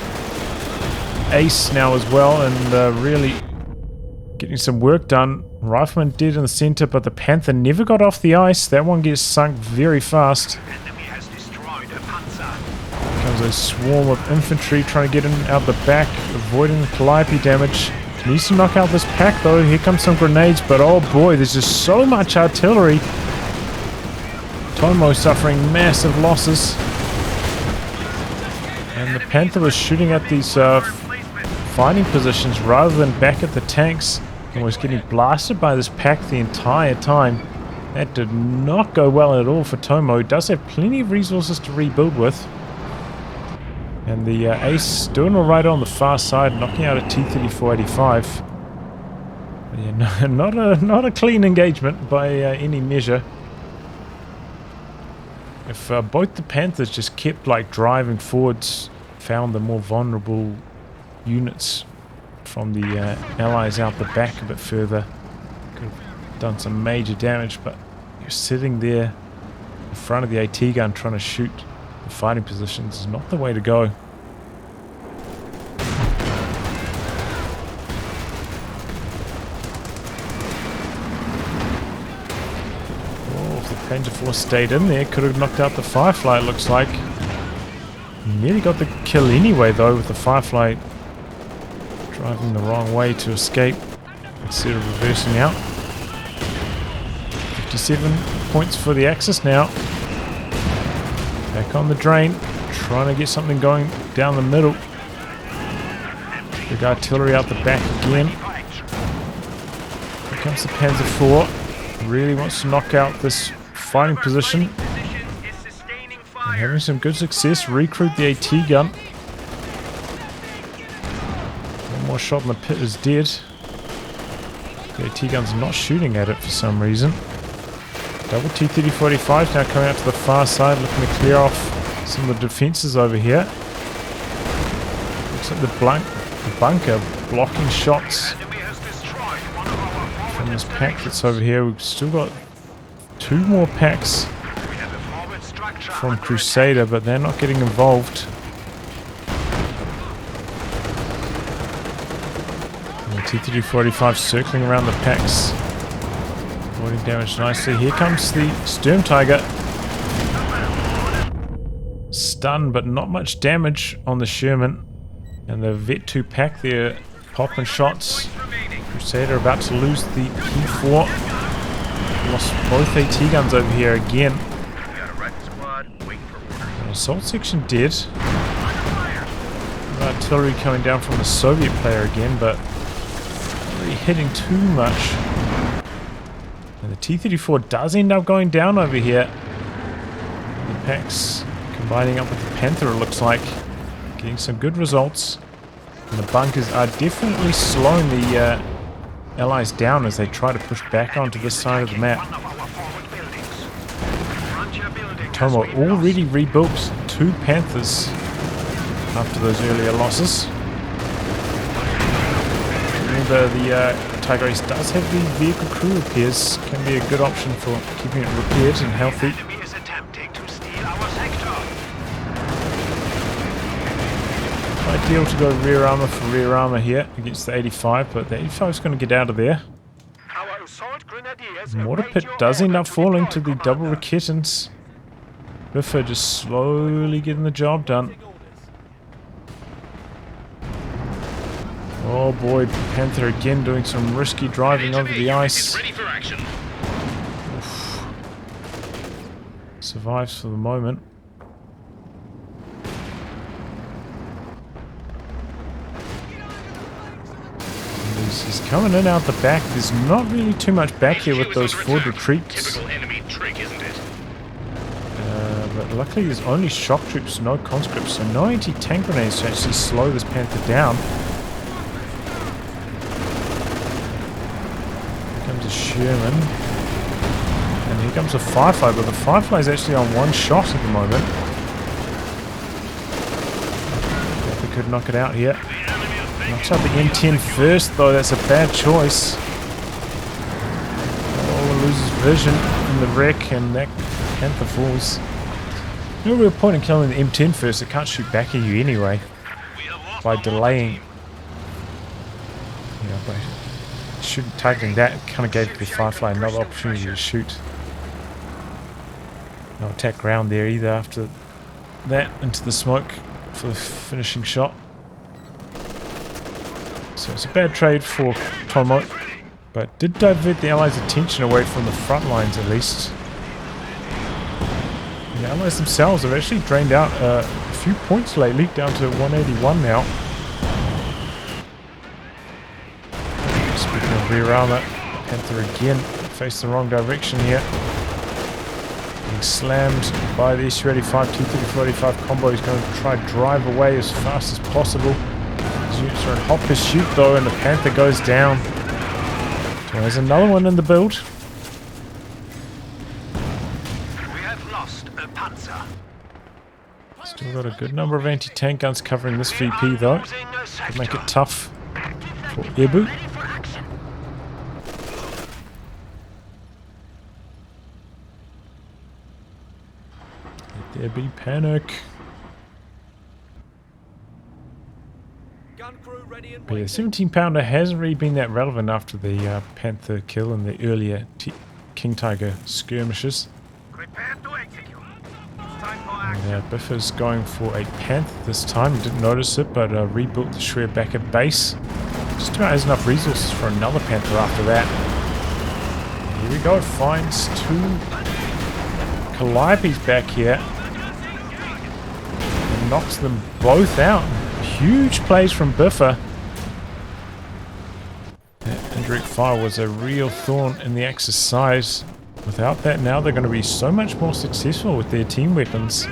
Ace now as well, and really getting some work done. Rifleman dead in the center, but the Panther never got off the ice. That one gets sunk very fast. Comes a swarm of infantry trying to get in out the back, avoiding the Calliope damage. Needs to knock out this pack though. Here comes some grenades, but oh boy, there's just so much artillery. Tomo suffering massive losses. And the Panther was shooting at these fighting positions rather than back at the tanks, and was getting blasted by this pack the entire time. That did not go well at all for Tomo. Does have plenty of resources to rebuild with. And the Ace doing alright on the far side, knocking out a T-34-85. Yeah, not a clean engagement by any measure. If both the Panthers just kept like driving forwards, found the more vulnerable units from the Allies out the back a bit further, could have done some major damage, but you're sitting there in front of the AT gun trying to shoot the fighting positions is not the way to go. Ranger Force stayed in there, could have knocked out the Firefly, it looks like. Nearly got the kill anyway though, with the Firefly driving the wrong way to escape instead of reversing out. 57 points for the Axis now. Back on the drain, trying to get something going down the middle. Big artillery out the back again. Here comes the Panzer IV. Really wants to knock out this fighting position. And having some good success. Recruit the AT gun. One more shot in the pit is dead. The AT gun's not shooting at it for some reason. Double T-34-85s now coming out to the far side, looking to clear off some of the defenses over here. Looks like the bunker blocking shots from this pack that's over here. We've still got 2 more packs from Crusader, but they're not getting involved. And the T-34-85 circling around the packs, avoiding damage nicely. Here comes the Sturm Tiger. Stunned, but not much damage on the Sherman. And the Vet 2 pack there popping shots. Crusader about to lose the P4. Lost both AT guns over here again. Assault section dead. Artillery coming down from the Soviet player again, but not really hitting too much. And the T-34 does end up going down over here. The packs Combining up with the Panther, it looks like. Getting some good results. And the bunkers are definitely slowing the Allies down as they try to push back onto this side of the map. Tomo already rebuilt 2 Panthers after those earlier losses. Remember, the Tiger Ace does have the vehicle crew repairs. Can be a good option for keeping it repaired and healthy. Ideal to go rear armor for rear armor here against the 85, but the 85 is going to get out of there. Mortar pit does end up falling to the double Raketans. Biffer just slowly getting the job done. Oh boy, Panther again doing some risky driving over the ice. Oof. Survives for the moment. He's coming in out the back. There's not really too much back here with those forward retreats. But luckily there's only shock troops, no conscripts, so no anti-tank grenades to actually slow this Panther down. Here comes a Sherman. And here comes a Firefly, but the Firefly is actually on 1 shot at the moment. If we could knock it out here. Knocks out the M10 first, though. That's a bad choice. Oh, loses vision in the wreck, and that Panther falls. No real point in killing the M10 first. It can't shoot back at you anyway. By delaying. Yeah, by targeting that, it kind of gave the Firefly another opportunity to shoot. No attack ground there either after that into the smoke for the finishing shot. So it's a bad trade for Tomo, but did divert the Allies' attention away from the front lines at least. The Allies themselves have actually drained out a few points lately, down to 181 now. Speaking of rear armor, Panther again faced the wrong direction here. Getting slammed by the SU-85, T-34-85 combo. He's going to try to drive away as fast as possible. Units are in hot pursuit though, and the Panther goes down. So there's another one in the build. We have lost a Panzer. Still got a good number of anti-tank guns covering this VP though. To make it tough for Ebu. Let there be panic. But yeah, 17 pounder hasn't really been that relevant after the Panther kill in the earlier King Tiger skirmishes. And Biffer's going for a Panther this time. He didn't notice it, but rebuilt the Shred back at base. Just about has enough resources for another Panther after that. Here we go, finds 2 Calliopes back here. And knocks them both out. Huge plays from Biffer. That indirect fire was a real thorn in the Axis side. Without that, now they're going to be so much more successful with their team weapons.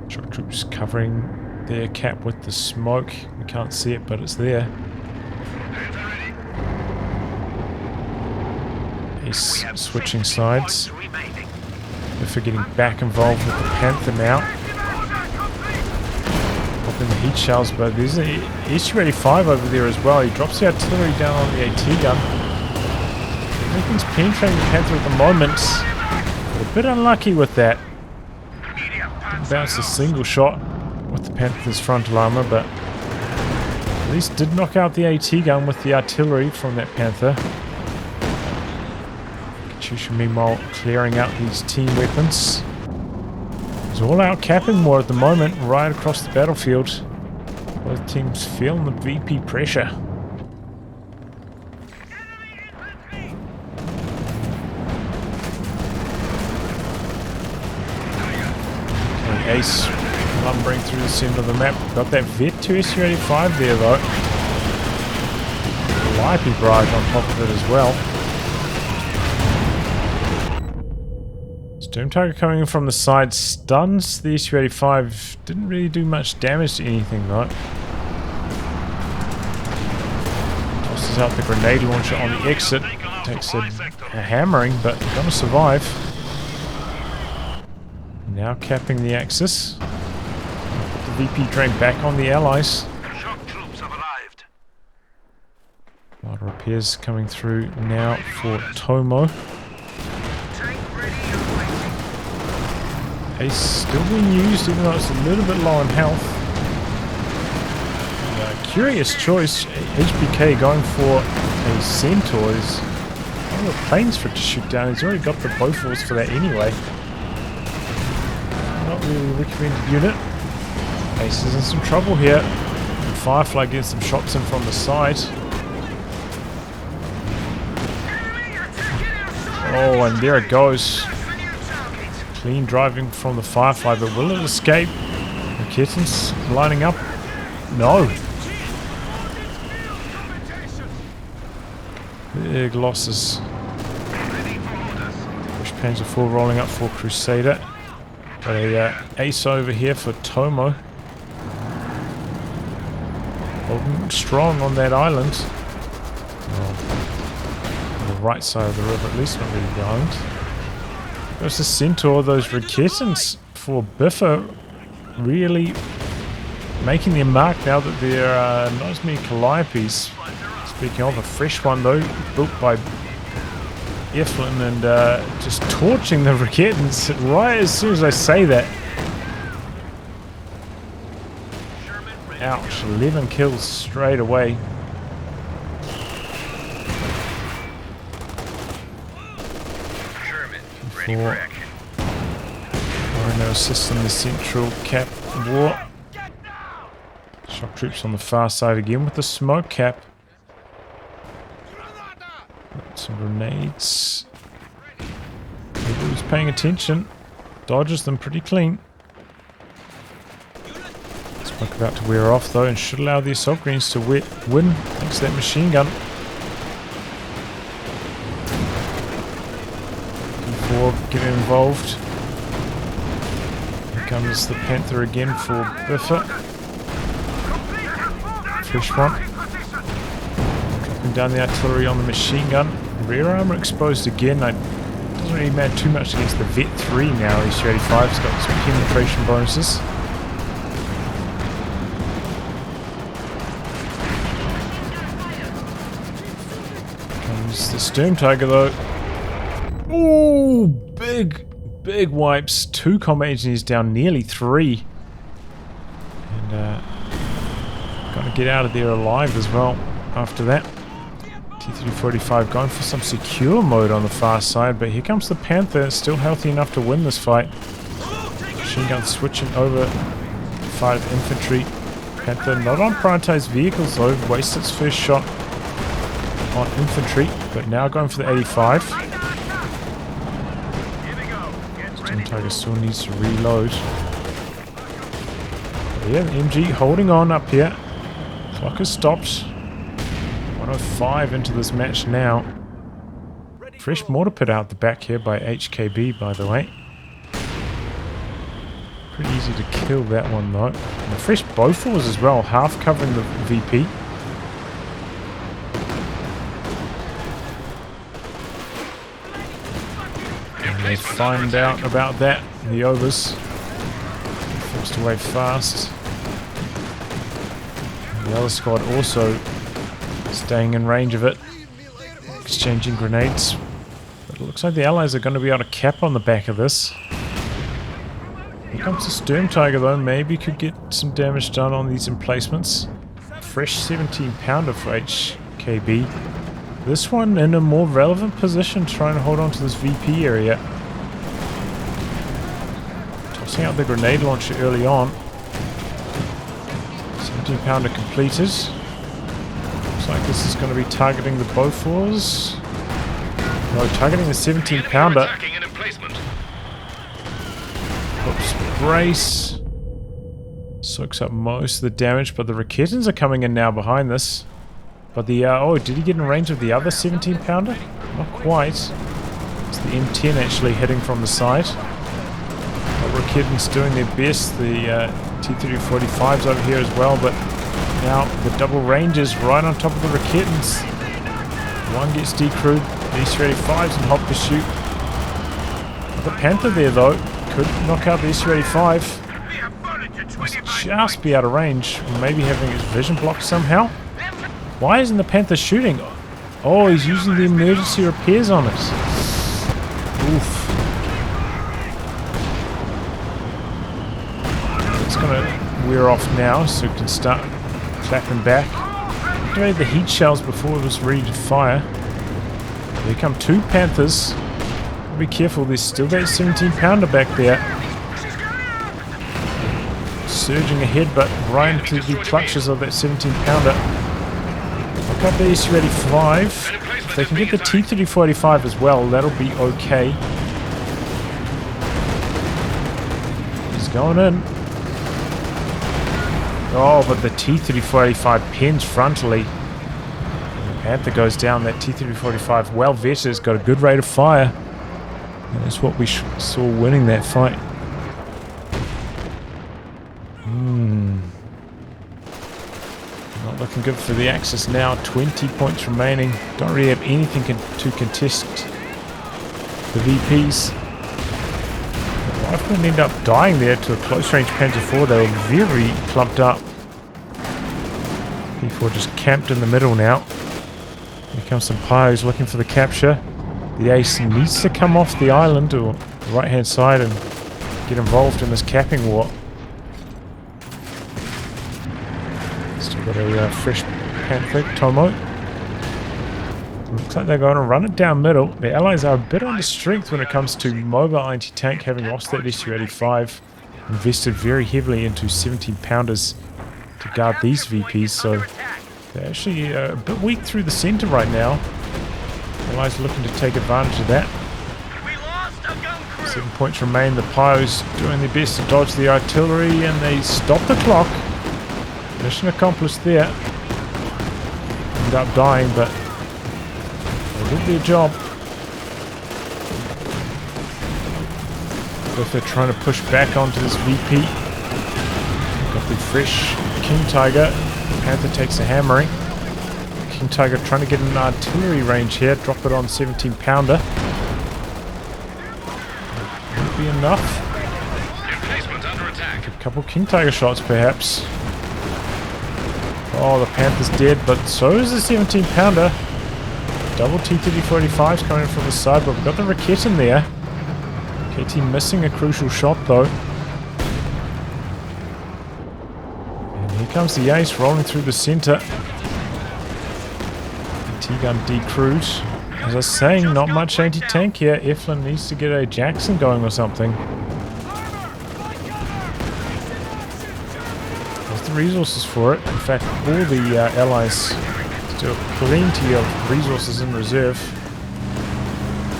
Shock troops covering their cap with the smoke. We can't see it, but it's there. He's switching sides. Biffer getting back involved with the Panther now. In the heat shells, but there's an SU-85 over there as well. He drops the artillery down on the AT gun. Everything's penetrating the Panther at the moment. But a bit unlucky with that. Bounced a single shot with the Panther's frontal armor, but at least did knock out the AT gun with the artillery from that Panther. Katyusha meanwhile clearing out these team weapons. It's all out capping more at the moment, right across the battlefield. Both teams feeling the VP pressure. Okay, Ace lumbering through the center of the map. Got that Vet 2 SU-85 there though. Calliope barrage on top of it as well. Storm Tiger coming in from the side stuns the SU-85. Didn't really do much damage to anything though. Tosses out the grenade launcher on the exit. Takes a hammering, but gonna survive. Now capping the Axis. Put the VP train back on the Allies. Shock troops have arrived. A lot of repairs coming through now for Tomo. Ace still being used, even though it's a little bit low on health. And, curious choice, HBK going for a Centaur. Is one of the planes for it to shoot down. He's already got the Bofors for that anyway. Not really a recommended unit. Ace is in some trouble here. And Firefly gets some shots in from the side. Oh, and there it goes. Clean driving from the Firefly, but will it escape? The Kittens lining up. No. Big losses. Bush Panzer IV rolling up for Crusader. Got a ace over here for Tomo. Holding strong on that island. Oh. On the right side of the river, at least, not really behind. There's the Centaur, those Raketans for Biffer really making their mark now that there are not as many Calliopes. Speaking of, a fresh one though, built by EFLIN, and just torching the Raketans right as soon as I say that. Ouch, 11 kills straight away. For Rhino assisting the central cap war. Shock troops on the far side again with the smoke cap. Some grenades. Everybody's paying attention. Dodges them pretty clean. Smoke about to wear off though, and should allow the assault greens to win thanks to that machine gun. Getting involved. Here comes the Panther again for Biffer. Fresh one. Dropping down the artillery on the machine gun. Rear armor exposed again. Doesn't really matter too much against the Vet 3 now. SU-85's got some penetration bonuses. Comes the Storm Tiger though. Ooh, big wipes. 2 combat engineers down, nearly 3. And gotta get out of there alive as well after that. T-345 going for some secure mode on the far side, but here comes the Panther, still healthy enough to win this fight. Machine gun switching over to fight of infantry. Panther not on prioritized vehicles though, wastes its first shot on infantry, but now going for the 85. Storm Tiger still needs to reload. But yeah, the MG holding on up here. Clock has stopped. 105 into this match now. Fresh mortar pit out the back here by HKB, by the way. Pretty easy to kill that one though. And a fresh Bofors as well, half covering the VP. They find out about that, the overs. Forced away fast. And the other squad also staying in range of it, exchanging grenades. But it looks like the Allies are going to be able to cap on the back of this. Here comes the Storm Tiger though, maybe could get some damage done on these emplacements. Fresh 17 pounder for HKB. This one in a more relevant position, trying to hold on to this VP area. Tossing out the grenade launcher early on. 17 pounder completed. Looks like this is going to be targeting the Bofors. No, targeting the 17 pounder. Oops, brace. Soaks up most of the damage, but the Raketans are coming in now behind this. But the, oh, did he get in range of the other 17 pounder? Not quite. It's the M10 actually hitting from the side. Rakettans doing their best. The T-3045's over here as well, but now the double ranges right on top of the Rakettans. One gets decrewed. The S-35's in hot pursuit. The Panther there though could knock out the S-35. Just be out of range. Maybe having his vision blocked somehow. Why isn't the Panther shooting? Oh, he's using the emergency repairs on it. Oof. It's gonna wear off now, so it can start clapping back. Activated the heat shells before it was ready to fire. There come two Panthers. Be careful, there's still that 17-pounder back there. Surging ahead, but right into the clutches of that 17-pounder. Look up the S-35. If they can get the T-3045 as well, that'll be okay. He's going in. Oh, but the T-3045 pins frontally. And the Panther goes down. That T-3045, well vetted, has got a good rate of fire. And that's what we saw winning that fight. Not looking good for the Axis now. 20 points remaining. Don't really have anything to contest the VPs. The Riflemen end up dying there to a close-range Panzer IV. They were very clumped up. P4 just camped in the middle now. Here comes some Pios looking for the capture. The Ace needs to come off the island or the right-hand side and get involved in this capping war. Still got a fresh Panther, Tomo. Looks like they're going to run it down middle. The Allies are a bit under strength when it comes to mobile anti-tank, having lost that SU-85. Invested very heavily into 17-pounders to guard these VPs, so they're actually a bit weak through the center right now. Allies looking to take advantage of that. 7 points remain. The Pios doing their best to dodge the artillery, and they stop the clock. Mission accomplished there. End up dying, but they did their job. If they're trying to push back onto this VP. Got the fresh King Tiger. Panther takes a hammering. King Tiger trying to get an artillery range here. Drop it on 17-pounder. Won't be enough. A couple King Tiger shots perhaps. Oh, the Panther's dead, but so is the 17-pounder. Double T-3045's coming in from the side, but we've got the Rakett in there. KT missing a crucial shot though. And here comes the Ace rolling through the center. T-gun decrewed. As I was saying, not much anti-tank here. EFLIN needs to get a Jackson going or something. There's the resources for it. In fact, all the allies still have plenty of resources in reserve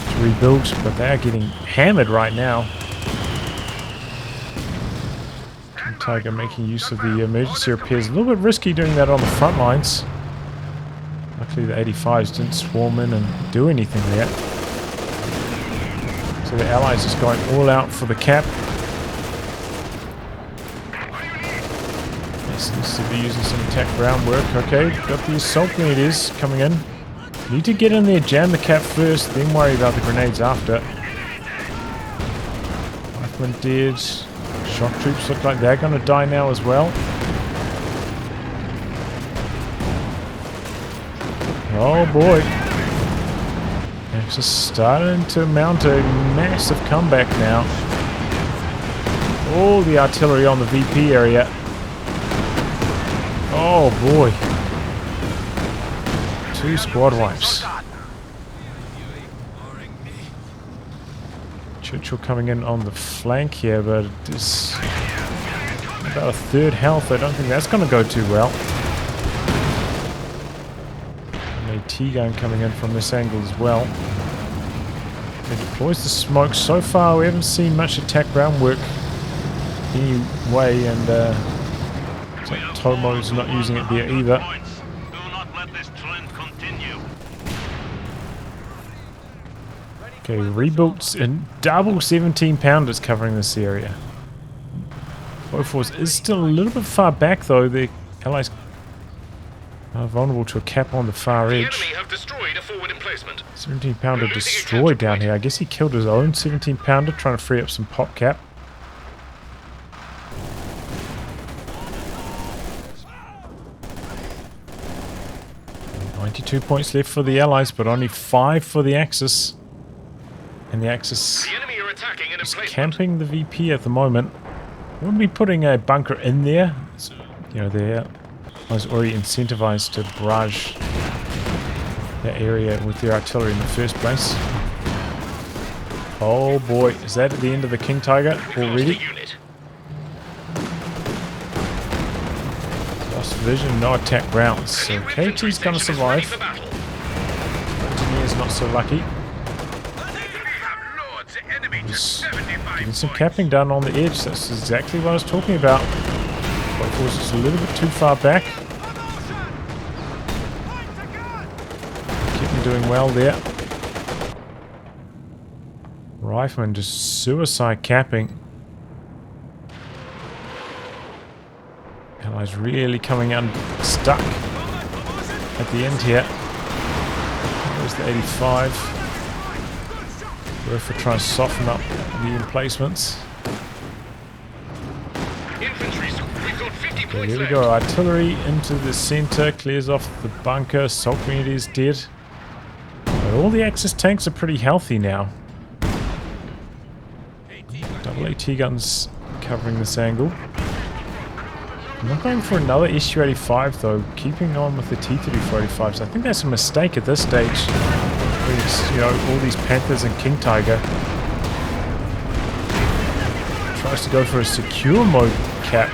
to rebuild, but they are getting hammered right now. King Tiger making use of the emergency repairs. A little bit risky doing that on the front lines. Luckily the 85s didn't swarm in and do anything there. So the allies just going all out for the cap. Seems to be using some attack groundwork. Okay, got the assault grenadiers coming in. Need to get in there, jam the cap first, then worry about the grenades after. Rifleman dead. Shock troops look like they're going to die now as well. Oh boy. Axis starting to mount a massive comeback now. All the artillery on the VP area. Oh boy. 2 squad wipes. Churchill coming in on the flank here, but it's about a third health. I don't think that's going to go too well. And a T-gun coming in from this angle as well. He deploys the smoke. So far we haven't seen much attack groundwork anyway, and Tomo's not using it there either. Okay, rebuilt and double 17 pounders covering this area. Bofors is still a little bit far back though. The Allies are vulnerable to a cap on the far The edge. enemy have destroyed a forward emplacement. 17 pounder destroyed down here. I guess he killed his own 17 pounder trying to free up some pop cap. And 92 points left for the Allies, but only 5 for the Axis. And the Axis The enemy are attacking an is emplacement. camping the VP at the moment. We'll be putting a bunker in there. So, you know, the Allies already incentivized to barrage that area with their artillery in the first place. Oh boy, is that at the end of the King Tiger Lost already? a unit. Lost vision, no attack rounds. So The infantry KT's gonna section is ready survive. for battle. Engineer's not so lucky. We have lured the enemy to Just 75 getting some points. capping done on the edge. That's exactly what I was talking about. Bofors is a little bit too far back. Keeping doing well there. Rifleman just suicide capping. Allies really coming unstuck at the end here. There's the 85. Worth trying to soften up the emplacements. Infantry, we've got 50 Okay, points here we left. go. Artillery into the center, clears off the bunker. Salt Community is dead. But all the Axis tanks are pretty healthy now. Double AT guns covering this angle. I'm not going for another SU-85 though, keeping on with the T-3485s. I think that's a mistake at this stage. With, you know, all these Panthers and King Tiger. Tries to go for a secure mode cap.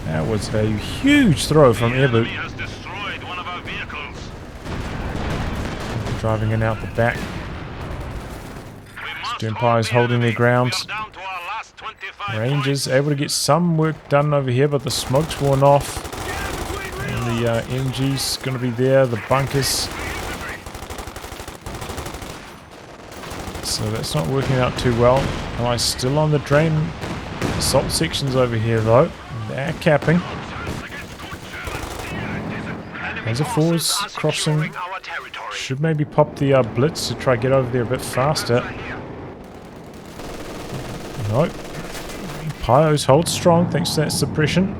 That was a huge throw from Airboot. has destroyed one of our vehicles. Driving in out the back. Empires holding their ground. Down to our last 25 Rangers able to get some work done over here, but the smoke's worn off. And the MG's going to be there, the bunkers. So that's not working out too well. Allies still on the drain. Assault sections over here though. They're capping. As a force crossing, our territory. should maybe pop the blitz to try to get over there a bit faster. Nope. Pyos hold strong thanks to that suppression.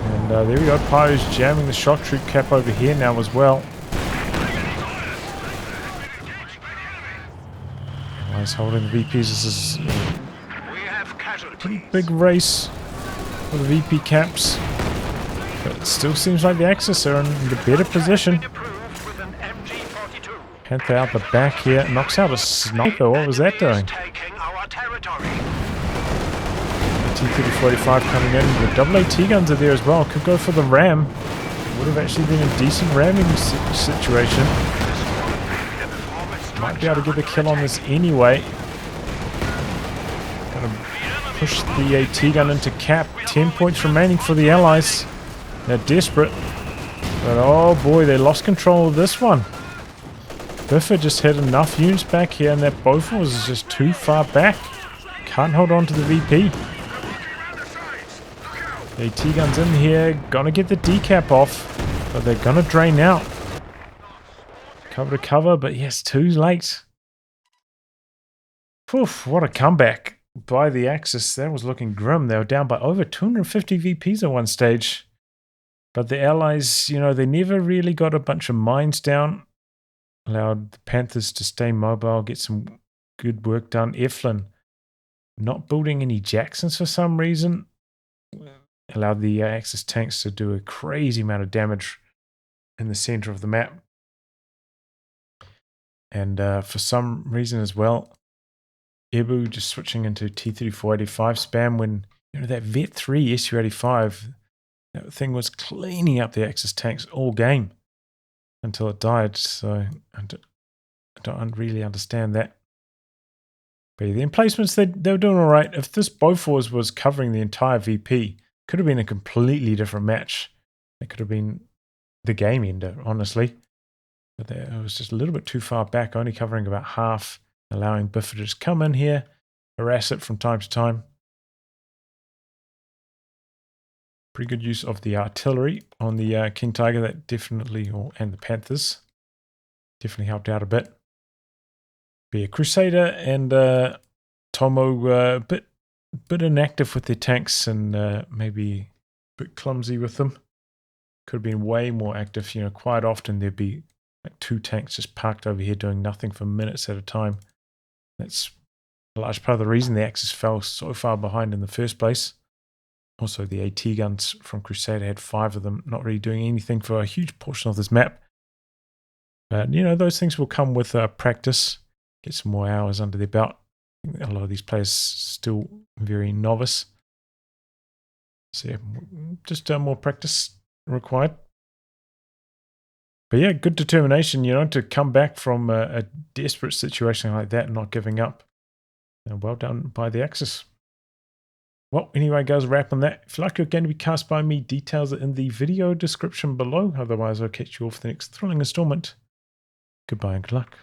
And there we go. Pyos jamming the shock troop cap over here now as well. Allies holding the VPs. This is We have casualties. a big race for the VP caps. But it still seems like the Axis are in the better position. Approved with an MG-42. Panther out the back here. Knocks out a sniper. What was that doing? Taking our territory. T-3485 coming in. The double AT guns are there as well. Could go for the ram. Would have actually been a decent ramming situation. Might be able to get the kill on this anyway. Gonna push the AT gun into cap. 10 points remaining for the Allies. They're desperate. But oh boy, they lost control of this one. Biffer just had enough units back here, and that Bofors is just too far back. Can't hold on to the VP. The AT gun's in here, gonna get the decap off, but they're gonna drain out. Cover to cover, but yes, too late. Poof, what a comeback by the Axis. That was looking grim. They were down by over 250 VPs at one stage. But the Allies, you know, they never really got a bunch of mines down. Allowed the Panthers to stay mobile, get some good work done. EFLIN not building any Jacksons for some reason. Allowed the Axis tanks to do a crazy amount of damage in the center of the map. And for some reason as well, Ibu just switching into T-3485 spam when, you know, that Vet 3 SU-85, that thing was cleaning up the Axis tanks all game until it died. So I don't really understand that. But yeah, the emplacements, they were doing all right. If this Bofors was covering the entire VP, could have been a completely different match. It could have been the game ender, honestly. But it was just a little bit too far back, only covering about half, allowing Biffer to just come in here, harass it from time to time. Pretty good use of the artillery on the King Tiger. That definitely, and the Panthers, definitely helped out a bit. But yeah, Crusader and Tomo a bit inactive with their tanks and maybe a bit clumsy with them. Could have been way more active. You know, quite often there'd be like 2 tanks just parked over here doing nothing for minutes at a time. That's a large part of the reason the Axis fell so far behind in the first place. Also, the AT guns from Crusader had 5 of them, not really doing anything for a huge portion of this map. But, you know, those things will come with practice. Get some more hours under their belt. A lot of these players still very novice. So, yeah, just more practice required. But yeah, good determination, you know, to come back from a desperate situation like that and not giving up. And well done by the Axis. Well, anyway, guys, wrap on that. If you like your game to be cast by me, details are in the video description below. Otherwise, I'll catch you all for the next thrilling installment. Goodbye and good luck.